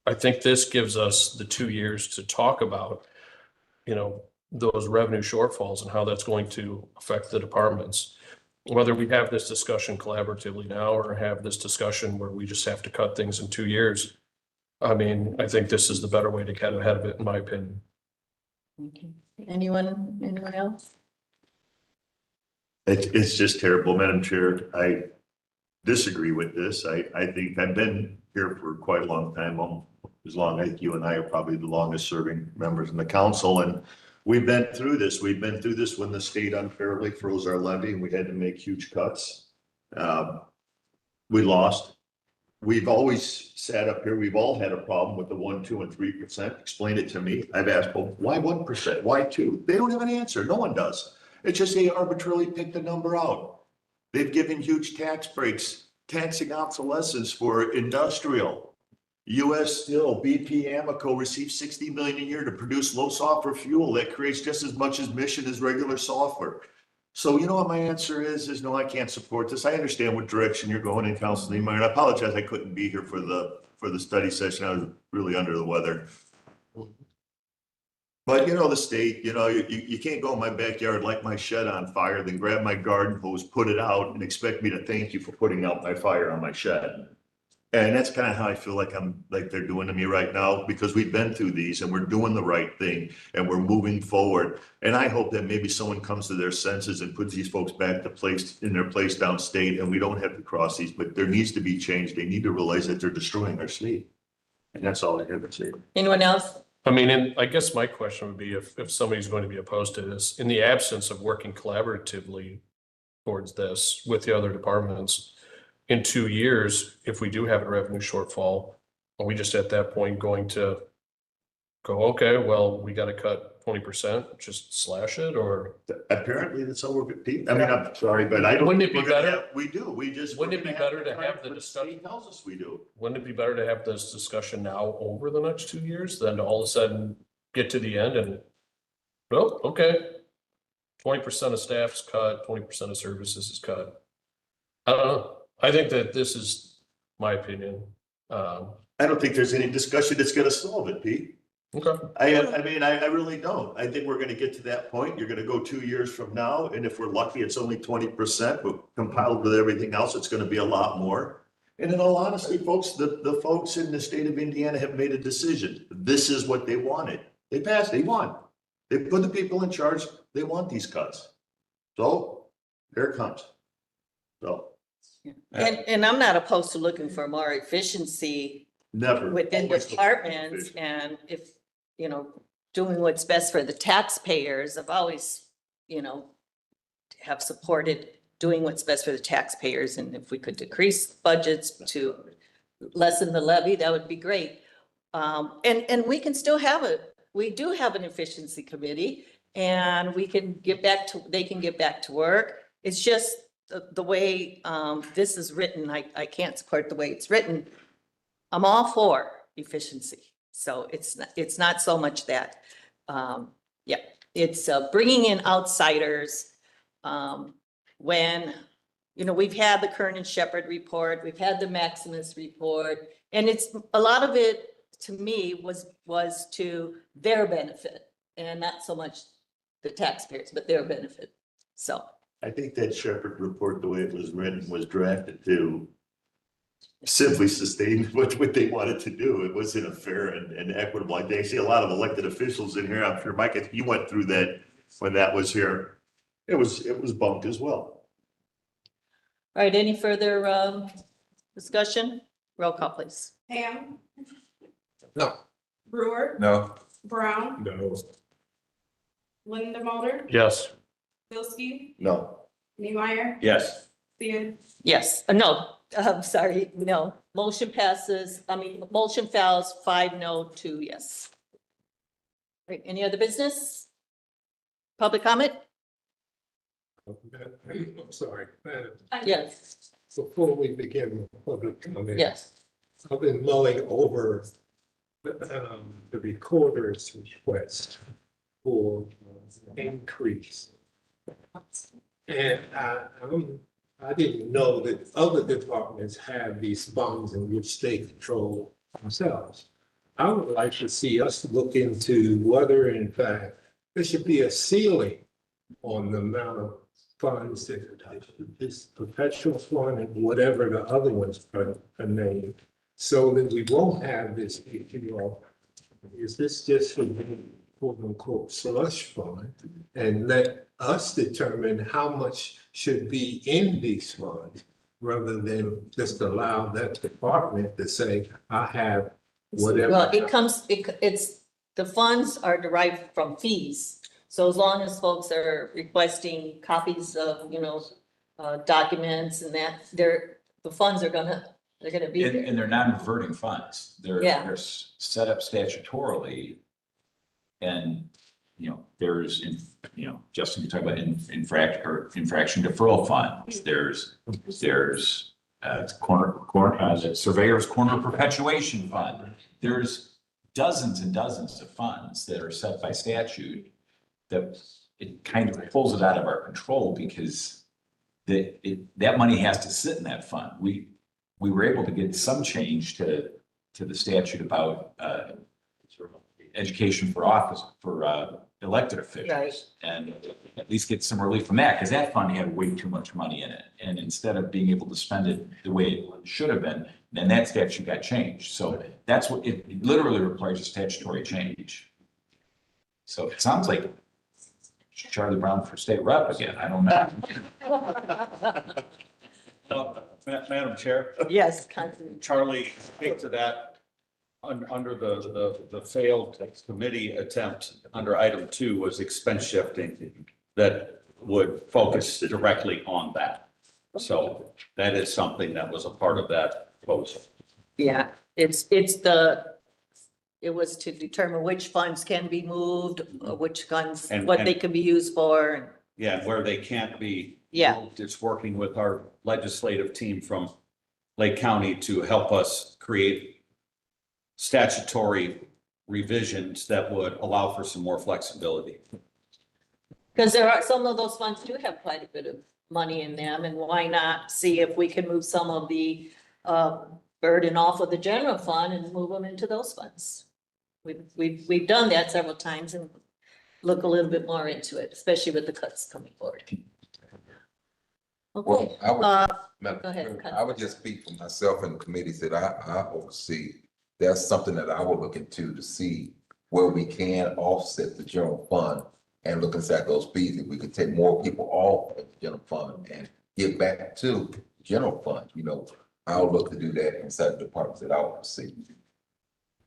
I think this gives us the 2 years to talk about, those revenue shortfalls and how that's going to affect the departments. Whether we have this discussion collaboratively now or have this discussion where we just have to cut things in 2 years, I mean, I think this is the better way to get ahead of it, in my opinion. Okay. Anyone else? It's just terrible, Madam Chair. I disagree with this. I think I've been here for quite a long time, as long as you and I are probably the longest serving members in the council. And we've been through this. We've been through this when the state unfairly froze our levy and we had to make huge cuts. We lost. We've always sat up here. We've all had a problem with the 1%, 2%, and 3%. Explain it to me. I've asked, well, why 1%? Why 2%? They don't have an answer. No one does. It's just they arbitrarily picked the number out. They've given huge tax breaks, taxing obsolescence for industrial. U.S. Steel, BP, Amoco receive $60 million a year to produce low sulfur fuel that creates just as much emission as regular sulfur. So you know what my answer is no, I can't support this. I understand what direction you're going in, Councilman Niemeyer. I apologize I couldn't be here for the study session. I was really under the weather. But the state, you can't go in my backyard, light my shed on fire, then grab my garden hose, put it out, and expect me to thank you for putting out my fire on my shed. And that's kind of how I feel like they're doing to me right now, because we've been through these and we're doing the right thing and we're moving forward. And I hope that maybe someone comes to their senses and puts these folks back in their place downstate, and we don't have to cross these, but there needs to be change. They need to realize that they're destroying our state. And that's all I have to say. Anyone else? I mean, and I guess my question would be if somebody's going to be opposed to this, in the absence of working collaboratively towards this with the other departments, in 2 years, if we do have a revenue shortfall, are we just at that point going to go, okay, well, we got to cut 20%, just slash it, or? Apparently that's all we're good. I mean, I'm sorry, but I don't. Wouldn't it be better? We do. Wouldn't it be better to have the discussion? Tells us we do. Wouldn't it be better to have this discussion now over the next 2 years than to all of a sudden get to the end and, well, okay, 20% of staff's cut, 20% of services is cut. I don't know. I think that this is my opinion. I don't think there's any discussion that's going to solve it, Pete. Okay. I really don't. I think we're going to get to that point. You're going to go 2 years from now, and if we're lucky, it's only 20%, but compiled with everything else, it's going to be a lot more. And in all honesty, folks, the folks in the state of Indiana have made a decision. This is what they wanted. They passed. They won. They put the people in charge. They want these cuts. So there it comes. So. And I'm not opposed to looking for more efficiency Never. within departments, and if, doing what's best for the taxpayers. I've always, have supported doing what's best for the taxpayers, and if we could decrease budgets to lessen the levy, that would be great. And we can still have we do have an efficiency committee and we can they can get back to work. It's just the way, this is written, I can't support the way it's written. I'm all for efficiency. So it's not so much that, yeah, it's bringing in outsiders. When, we've had the Kern and Shepherd report, we've had the Maximus report, and a lot of it to me was to their benefit and not so much the taxpayers, but their benefit. So. I think that Shepherd report, the way it was written, was drafted to simply sustain what they wanted to do. It wasn't a fair and equitable. I see a lot of elected officials in here. I'm sure, Mike, you went through that when that was here. It was bumped as well. All right, any further discussion? Roll call, please. Ham, No. Brewer, No. Brown, No. Linda Mulder, Yes. Bilski, No. Neemeyer, Yes. Sia, Yes, no, I'm sorry, no. Motion passes, motion fails, 5 no, 2 yes. All right, any other business? Public comment? I'm sorry. Yes, Before we begin with public comment. yes. I've been mulling over the recorder's request for increase. And I didn't know that other departments have these funds in which they control themselves. I would like to see us look into whether in fact there should be a ceiling on the amount of funds that this perpetual fund and whatever the other ones are named, so that we won't have this issue of, is this just a quote unquote slush fund? And let us determine how much should be in these funds, rather than just allow that department to say, I have whatever. Well, the funds are derived from fees. So as long as folks are requesting copies of, documents and that, the funds are they're gonna be there. And they're non-reverting funds. Yeah. They're set up statutorily. And, there's, Justin, you're talking about infraction deferral funds. There's the surveyor's corner perpetuation fund. There's dozens and dozens of funds that are set by statute that it kind of pulls it out of our control, because that money has to sit in that fund. We were able to get some change to the statute about education for office, for elected officials. Right. And at least get some relief from that, because that fund had way too much money in it. And instead of being able to spend it the way it should have been, then that statute got changed. So that's what it literally requires, a statutory change. So it sounds like Charlie Brown for state rep again. I don't know. Madam Chair, Yes, Councilman. Charlie, speak to that. Under the failed committee attempt, under item 2 was expense shifting that would focus directly on that. So that is something that was a part of that proposal. Yeah, it was to determine which funds can be moved, which funds, what they can be used for. Yeah, and where they can't be. Yeah. moved, it's working with our legislative team from Lake County to help us create statutory revisions that would allow for some more flexibility. Because some of those funds do have quite a bit of money in them, and why not see if we can move some of the burden off of the general fund and move them into those funds. We've done that several times and look a little bit more into it, especially with the cuts coming forward. Okay, Madam go ahead. Chair, I would just speak for myself and the committees that I oversee. That's something that I will look into to see where we can offset the general fund and look inside those fees. If we could take more people off of the general fund and give back to the general fund, I'll look to do that inside the departments that I oversee.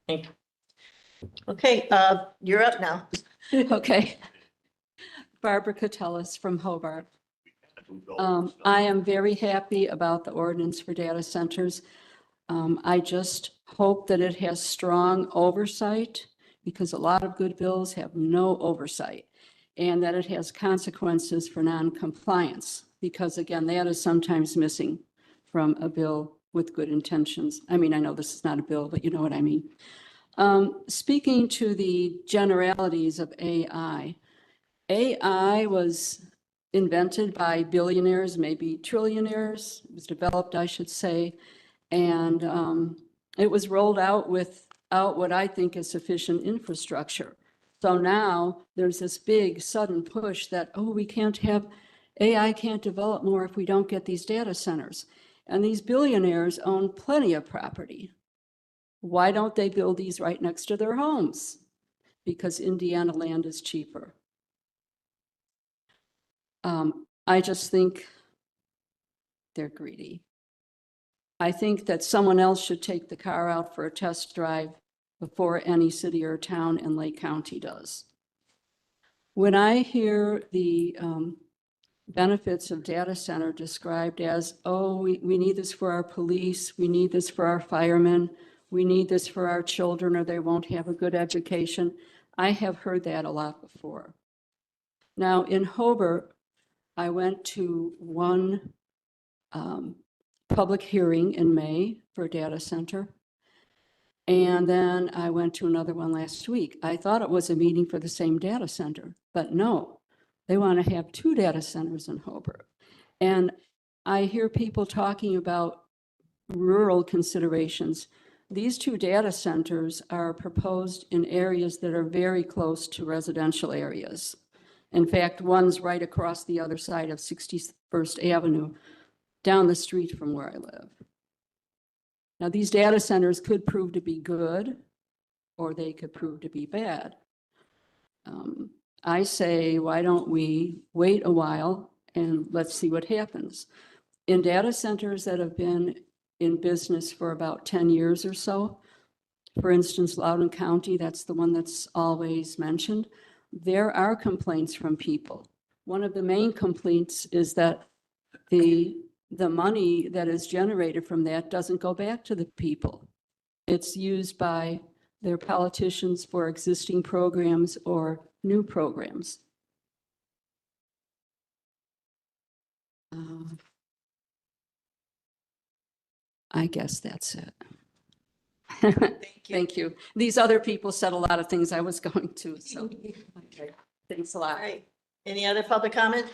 Thank you. Okay, you're up now. Okay. Barbara Catellis from Hobart. I am very happy about the ordinance for data centers. I just hope that it has strong oversight, because a lot of good bills have no oversight, and that it has consequences for non-compliance, because again, that is sometimes missing from a bill with good intentions. I mean, I know this is not a bill, but you know what I mean. Speaking to the generalities of AI, AI was invented by billionaires, maybe trillionaires. It was developed, I should say, and it was rolled out without what I think is sufficient infrastructure. So now there's this big sudden push that, oh, we can't have, AI can't develop more if we don't get these data centers. And these billionaires own plenty of property. Why don't they build these right next to their homes? Because Indiana land is cheaper. I just think they're greedy. I think that someone else should take the car out for a test drive before any city or town in Lake County does. When I hear the benefits of data center described as, oh, we need this for our police, we need this for our firemen, we need this for our children or they won't have a good education, I have heard that a lot before. Now in Hobart, I went to one public hearing in May for a data center. And then I went to another one last week. I thought it was a meeting for the same data center, but no, they want to have 2 data centers in Hobart. And I hear people talking about rural considerations. These 2 data centers are proposed in areas that are very close to residential areas. In fact, one's right across the other side of 61st Avenue, down the street from where I live. Now, these data centers could prove to be good, or they could prove to be bad. I say, why don't we wait a while and let's see what happens. In data centers that have been in business for about 10 years or so, for instance, Loudoun County, that's the one that's always mentioned, there are complaints from people. One of the main complaints is that the money that is generated from that doesn't go back to the people. It's used by their politicians for existing programs or new programs. I guess that's it. Thank you. These other people said a lot of things I was going to, so. Okay. Thanks a lot. All right. Any other public comment?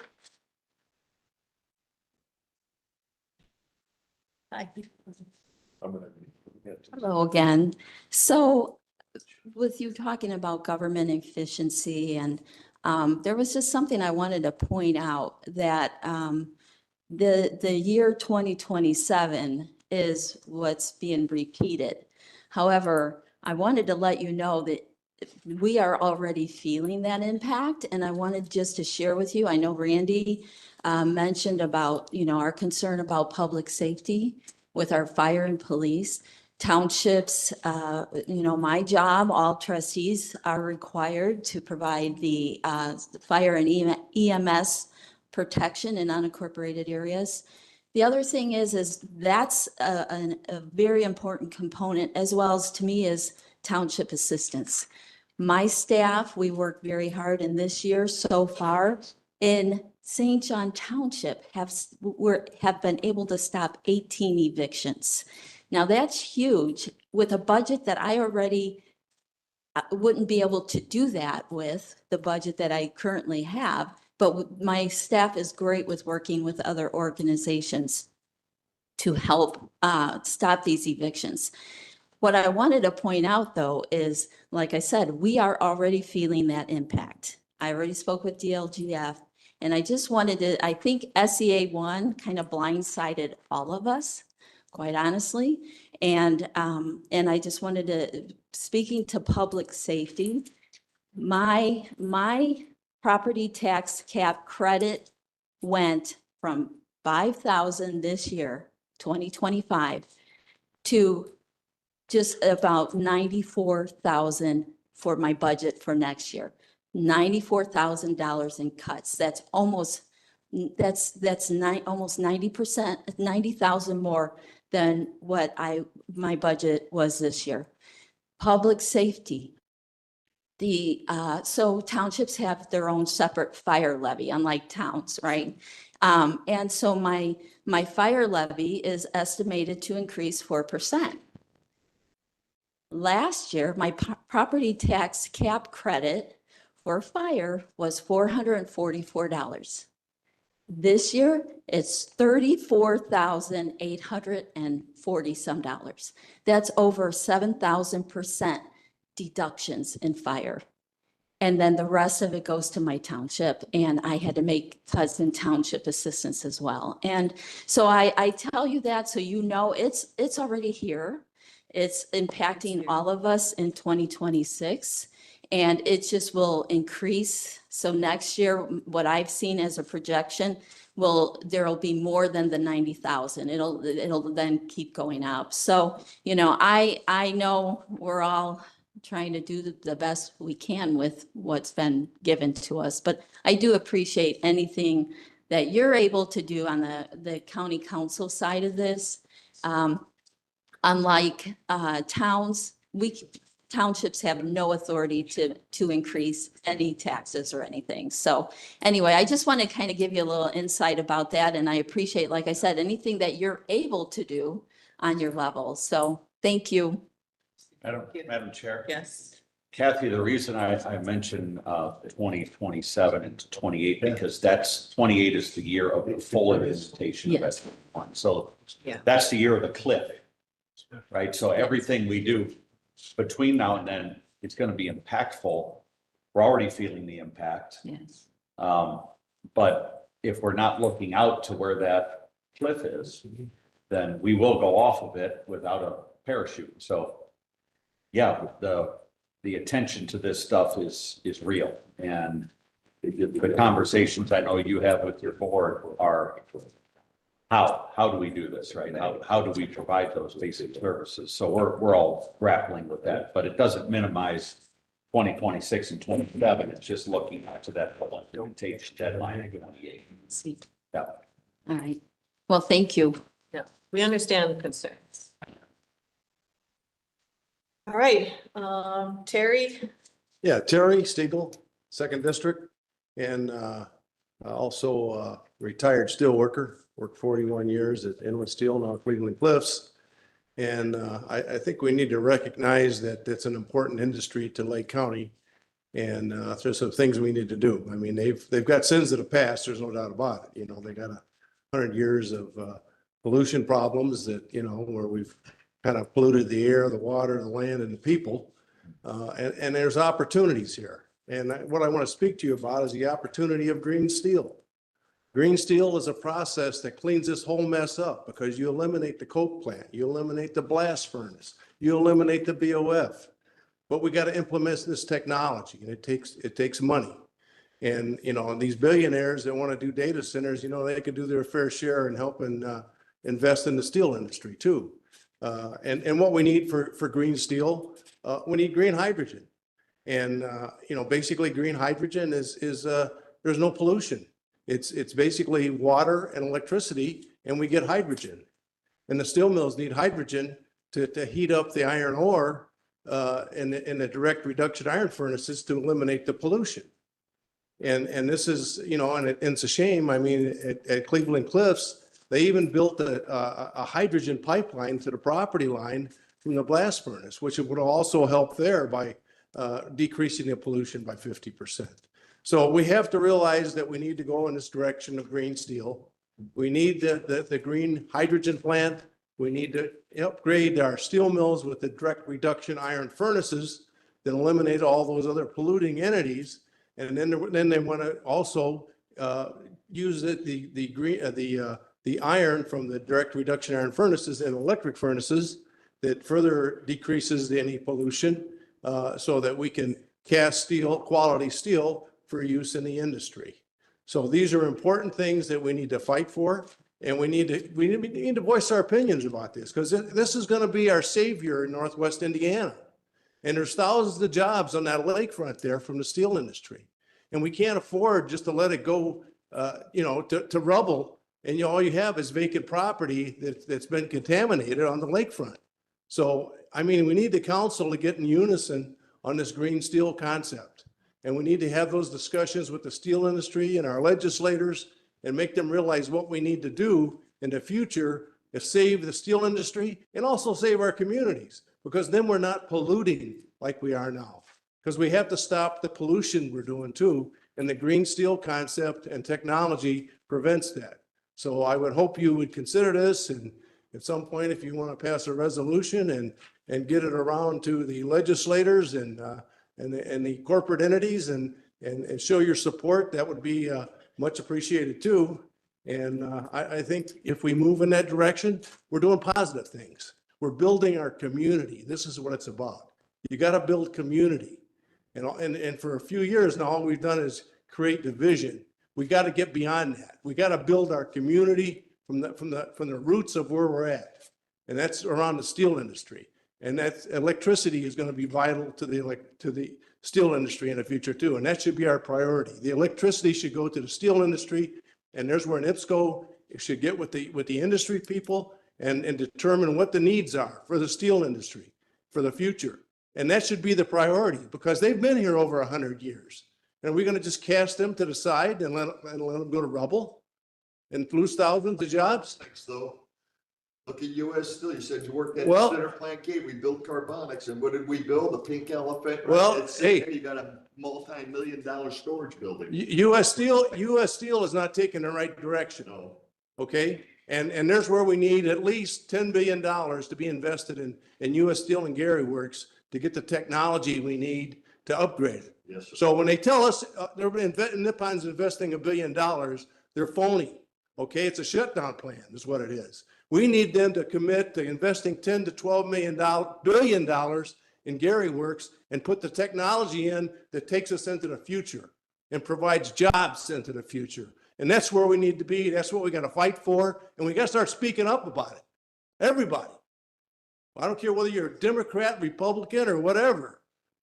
Hi. Hello again. So with you talking about government efficiency and there was just something I wanted to point out that the year 2027 is what's being repeated. However, I wanted to let you know that we are already feeling that impact, and I wanted just to share with you, I know Randy mentioned about, our concern about public safety with our fire and police. Townships, my job, all trustees are required to provide the fire and EMS protection in unincorporated areas. The other thing is that's a very important component, as well as to me, is township assistance. My staff, we work very hard, and this year so far in St. John Township have been able to stop 18 evictions. Now that's huge with a budget that I already wouldn't be able to do that with the budget that I currently have, but my staff is great with working with other organizations to help stop these evictions. What I wanted to point out though is, like I said, we are already feeling that impact. I already spoke with DLGF, and I just wanted to, I think SEA 1 kind of blindsided all of us, quite honestly. And I just wanted to, speaking to public safety, my property tax cap credit went from 5,000 this year, 2025, to just about 94,000 for my budget for next year. $94,000 in cuts. That's almost That's almost 90%, 90,000 more than what my budget was this year. Public safety. So townships have their own separate fire levy, unlike towns, right? And so my fire levy is estimated to increase 4%. Last year, my property tax cap credit for fire was $444. This year, it's $34,840 some dollars. That's over 7,000% deductions in fire. And then the rest of it goes to my township, and I had to make cuts in township assistance as well. And so I tell you that so you know it's already here. It's impacting all of us in 2026, and it just will increase. So next year, what I've seen as a projection, there'll be more than the 90,000. It'll then keep going up. So, you know, I know we're all trying to do the best we can with what's been given to us, but I do appreciate anything that you're able to do on the county council side of this. Unlike townships have no authority to increase any taxes or anything. So anyway, I just want to kind of give you a little insight about that. And I appreciate, like I said, anything that you're able to do on your level. So thank you. Madam Chair. Yes. Kathy, the reason I mentioned 2027 and 28, because 28 is the year of the full implementation of S1. So that's the year of the cliff, right? So everything we do between now and then, it's going to be impactful. We're already feeling the impact. Yes. But if we're not looking out to where that cliff is, then we will go off of it without a parachute. So yeah, the attention to this stuff is real. And the conversations I know you have with your board are how do we do this, right? How do we provide those basic services? So we're all grappling with that, but it doesn't minimize 2026 and 27. It's just looking out to that full implementation deadline in 28. See. Yeah. All right. Well, thank you. Yeah, we understand the concerns. All right, Terry. Yeah, Terry Stiegel, second district, and also retired steel worker, worked 41 years at Inwood Steel, now Cleveland Cliffs. And I think we need to recognize that it's an important industry to Lake County. And there's some things we need to do. I mean, they've got sins of the past, there's no doubt about it. You know, they got 100 years of pollution problems that, you know, where we've kind of polluted the air, the water, the land, and the people. And there's opportunities here. And what I want to speak to you about is the opportunity of green steel. Green steel is a process that cleans this whole mess up because you eliminate the coke plant, you eliminate the blast furnace, you eliminate the BOF. But we got to implement this technology, and it takes money. And, you know, these billionaires that want to do data centers, you know, they could do their fair share in helping invest in the steel industry too. And what we need for green steel, we need green hydrogen. And, you know, basically green hydrogen is there's no pollution. It's basically water and electricity, and we get hydrogen. And the steel mills need hydrogen to heat up the iron ore in the direct reduction iron furnaces to eliminate the pollution. And this is, you know, and it's a shame. I mean, at Cleveland Cliffs, they even built a hydrogen pipeline to the property line from the blast furnace, which would also help there by decreasing the pollution by 50%. So we have to realize that we need to go in this direction of green steel. We need the green hydrogen plant. We need to upgrade our steel mills with the direct reduction iron furnaces that eliminate all those other polluting entities. And then they want to also use the iron from the direct reduction iron furnaces and electric furnaces that further decreases any pollution so that we can cast steel, quality steel for use in the industry. So these are important things that we need to fight for, and we need to voice our opinions about this, because this is going to be our savior in Northwest Indiana. And there's thousands of jobs on that lakefront there from the steel industry. And we can't afford just to let it go to rubble. And all you have is vacant property that's been contaminated on the lakefront. So, I mean, we need the council to get in unison on this green steel concept. And we need to have those discussions with the steel industry and our legislators and make them realize what we need to do in the future to save the steel industry and also save our communities, because then we're not polluting like we are now. Because we have to stop the pollution we're doing too. And the green steel concept and technology prevents that. So I would hope you would consider this, and at some point, if you want to pass a resolution and get it around to the legislators and the corporate entities and show your support, that would be much appreciated too. And I think if we move in that direction, we're doing positive things. We're building our community. This is what it's about. You got to build community. And for a few years now, all we've done is create division. We got to get beyond that. We got to build our community from the roots of where we're at. And that's around the steel industry. And that electricity is going to be vital to the steel industry in the future too. And that should be our priority. The electricity should go to the steel industry. And there's where an IPSCO should get with the industry people and determine what the needs are for the steel industry for the future. And that should be the priority, because they've been here over 100 years. And we're going to just cast them to the side and let them go to rubble and lose thousands of jobs? So, look at US Steel. You said you worked at Well- Center Plant Gate. We built carbonics, and what did we build? A pink elephant. Right? Well, It's- hey. you got a multi-million-dollar storage building. US Steel is not taking the right direction. No. Okay? And there's where we need at least $10 billion to be invested in US Steel and Gary Works to get the technology we need to upgrade it. Yes, sir. So when they tell us Nippon's investing $1 billion, they're phony. Okay, it's a shutdown plan is what it is. We need them to commit to investing $10 to $12 billion in Gary Works and put the technology in that takes us into the future and provides jobs into the future. And that's where we need to be. That's what we got to fight for. And we got to start speaking up about it. Everybody. I don't care whether you're a Democrat, Republican, or whatever,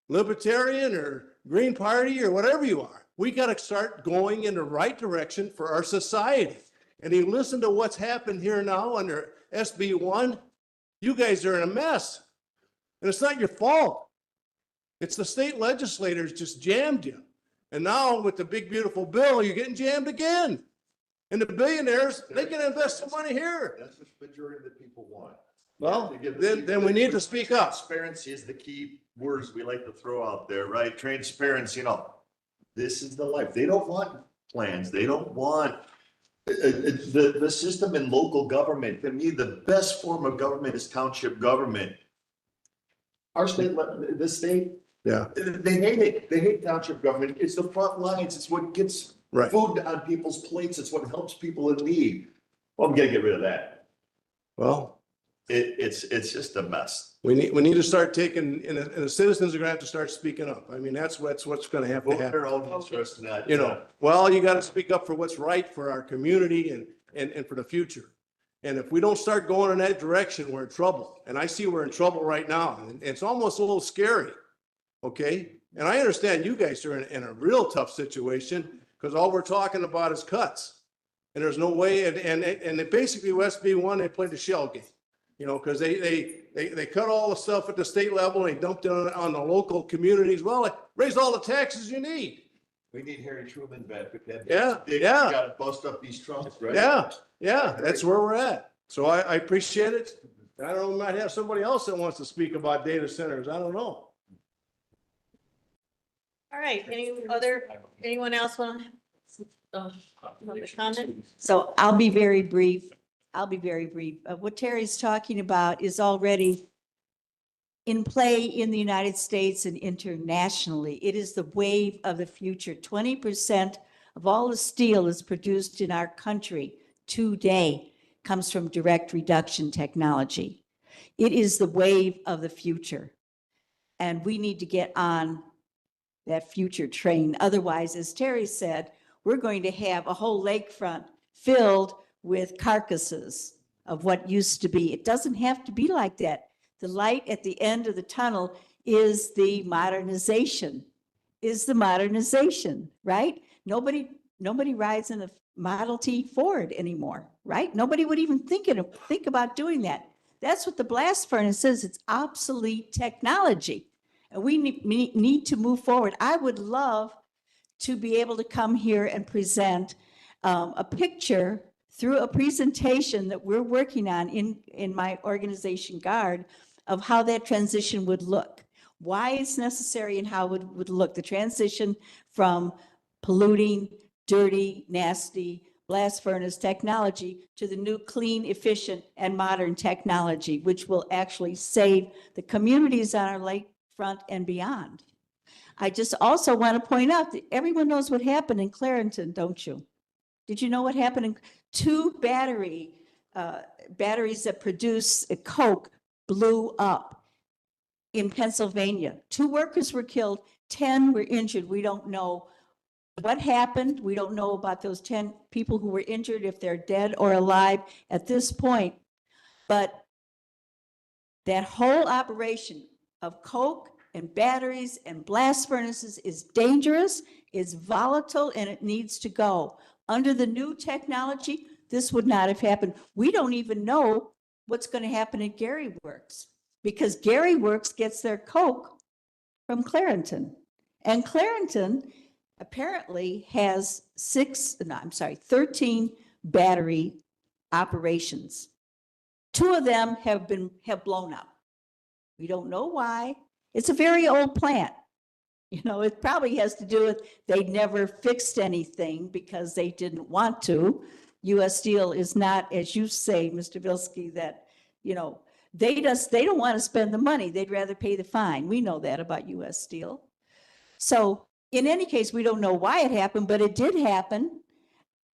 Libertarian or Green Party or whatever you are. We got to start going in the right direction for our society. And you listen to what's happened here now under SB1, you guys are in a mess. And it's not your fault. It's the state legislators just jammed you. And now with the big, beautiful bill, you're getting jammed again. And the billionaires, they can invest some money here. That's what the majority of the people want. Well, You have to give then we need to speak up. Transparency is the key words we like to throw out there, right? Transparency, this is the life. They don't want plans. They don't want the system in local government. To me, the best form of government is township government. Our state, the state, Yeah. they hate it. They hate township government. It's the front lines. It's what gets Right. food on people's plates. It's what helps people in need. Well, I'm gonna get rid of that. Well, It's just a mess. we need to start taking, and the citizens are gonna have to start speaking up. I mean, that's what's gonna have to Vote happen. their own interest in that. Well, you gotta speak up for what's right for our community and for the future. And if we don't start going in that direction, we're in trouble. And I see we're in trouble right now. And it's almost a little scary. Okay? And I understand you guys are in a real tough situation because all we're talking about is cuts. And there's no way, and basically SB1, they played the shell game. Because they cut all the stuff at the state level and they dumped it on the local communities. Well, raise all the taxes you need. We need Harry Truman back. Yeah, They yeah. gotta bust up these trunks, right? Yeah, that's where we're at. So I appreciate it. I don't know, we might have somebody else that wants to speak about data centers. I don't know. All right, anyone else want to comment? So I'll be very brief. What Terry's talking about is already in play in the United States and internationally. It is the wave of the future. 20% of all the steel is produced in our country today comes from direct reduction technology. It is the wave of the future. And we need to get on that future train. Otherwise, as Terry said, we're going to have a whole lakefront filled with carcasses of what used to be. It doesn't have to be like that. The light at the end of the tunnel is the modernization, right? Nobody nobody rides in a Model T Ford anymore, right? Nobody would even think about doing that. That's what the blast furnace is. It's obsolete technology. And we need to move forward. I would love to be able to come here and present a picture through a presentation that we're working on in my organization GUARD of how that transition would look, why it's necessary and how it would look, the transition from polluting, dirty, nasty blast furnace technology to the new clean, efficient, and modern technology, which will actually save the communities on our lakefront and beyond. I just also want to point out that everyone knows what happened in Clarington, don't you? Did you know what happened in two batteries that produce Coke blew up in Pennsylvania? 2 workers were killed, 10 were injured. We don't know what happened. We don't know about those 10 people who were injured, if they're dead or alive at this point. But that whole operation of Coke and batteries and blast furnaces is dangerous, is volatile, and it needs to go. Under the new technology, this would not have happened. We don't even know what's going to happen at Gary Works, because Gary Works gets their Coke from Clarington. And Clarington apparently has 13 battery operations. 2 of them have blown up. We don't know why. It's a very old plant. You know, it probably has to do with they never fixed anything because they didn't want to. U.S. Steel is not, as you say, Mr. Bldg, that, you know, they don't want to spend the money. They'd rather pay the fine. We know that about U.S. Steel. So in any case, we don't know why it happened, but it did happen.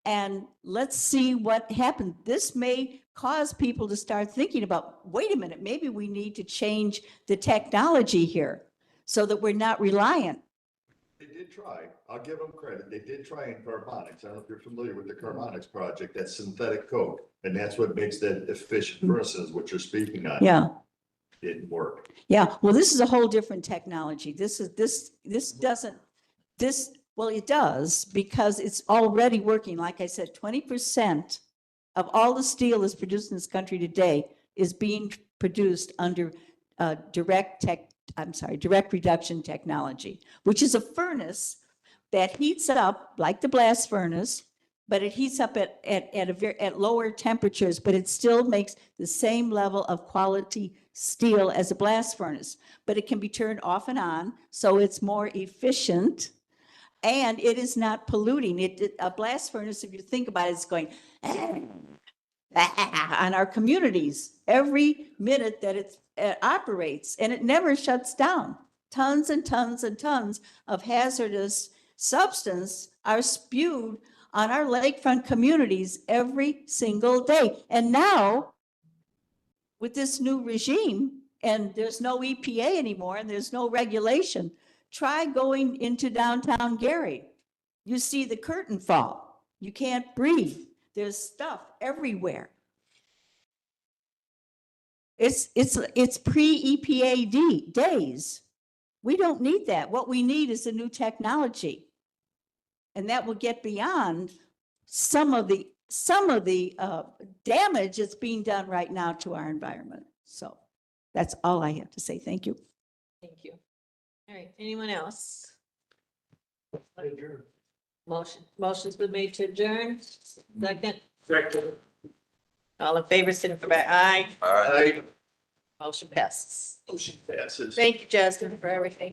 And let's see what happened. This may cause people to start thinking about, wait a minute, maybe we need to change the technology here so that we're not reliant. They did try. I'll give them credit. They did try in carbonics. I don't know if you're familiar with the carbonics project. That's synthetic coke. And that's what makes that efficient versus what you're speaking on. Yeah. Didn't work. Yeah. Well, this is a whole different technology. Well, it does, because it's already working. Like I said, 20% of all the steel that's produced in this country today is being produced under direct reduction technology, which is a furnace that heats up like the blast furnace, but it heats up at lower temperatures, but it still makes the same level of quality steel as a blast furnace, but it can be turned off and on, so it's more efficient. And it is not polluting. A blast furnace, if you think about it, is going on our communities every minute that it operates, and it never shuts down. Tons and tons and tons of hazardous substance are spewed on our lakefront communities every single day. And now, with this new regime, and there's no EPA anymore, and there's no regulation, try going into downtown Gary. You see the curtain fall. You can't breathe. There's stuff everywhere. It's pre-EPA days. We don't need that. What we need is a new technology. And that will get beyond some of the damage that's being done right now to our environment. So that's all I have to say. Thank you. Thank you. All right, anyone else? Motion's been made to adjourn. Second. All in favor, signify by aye. Aye. Motion passes. Motion passes. Thank you, Justin, for everything.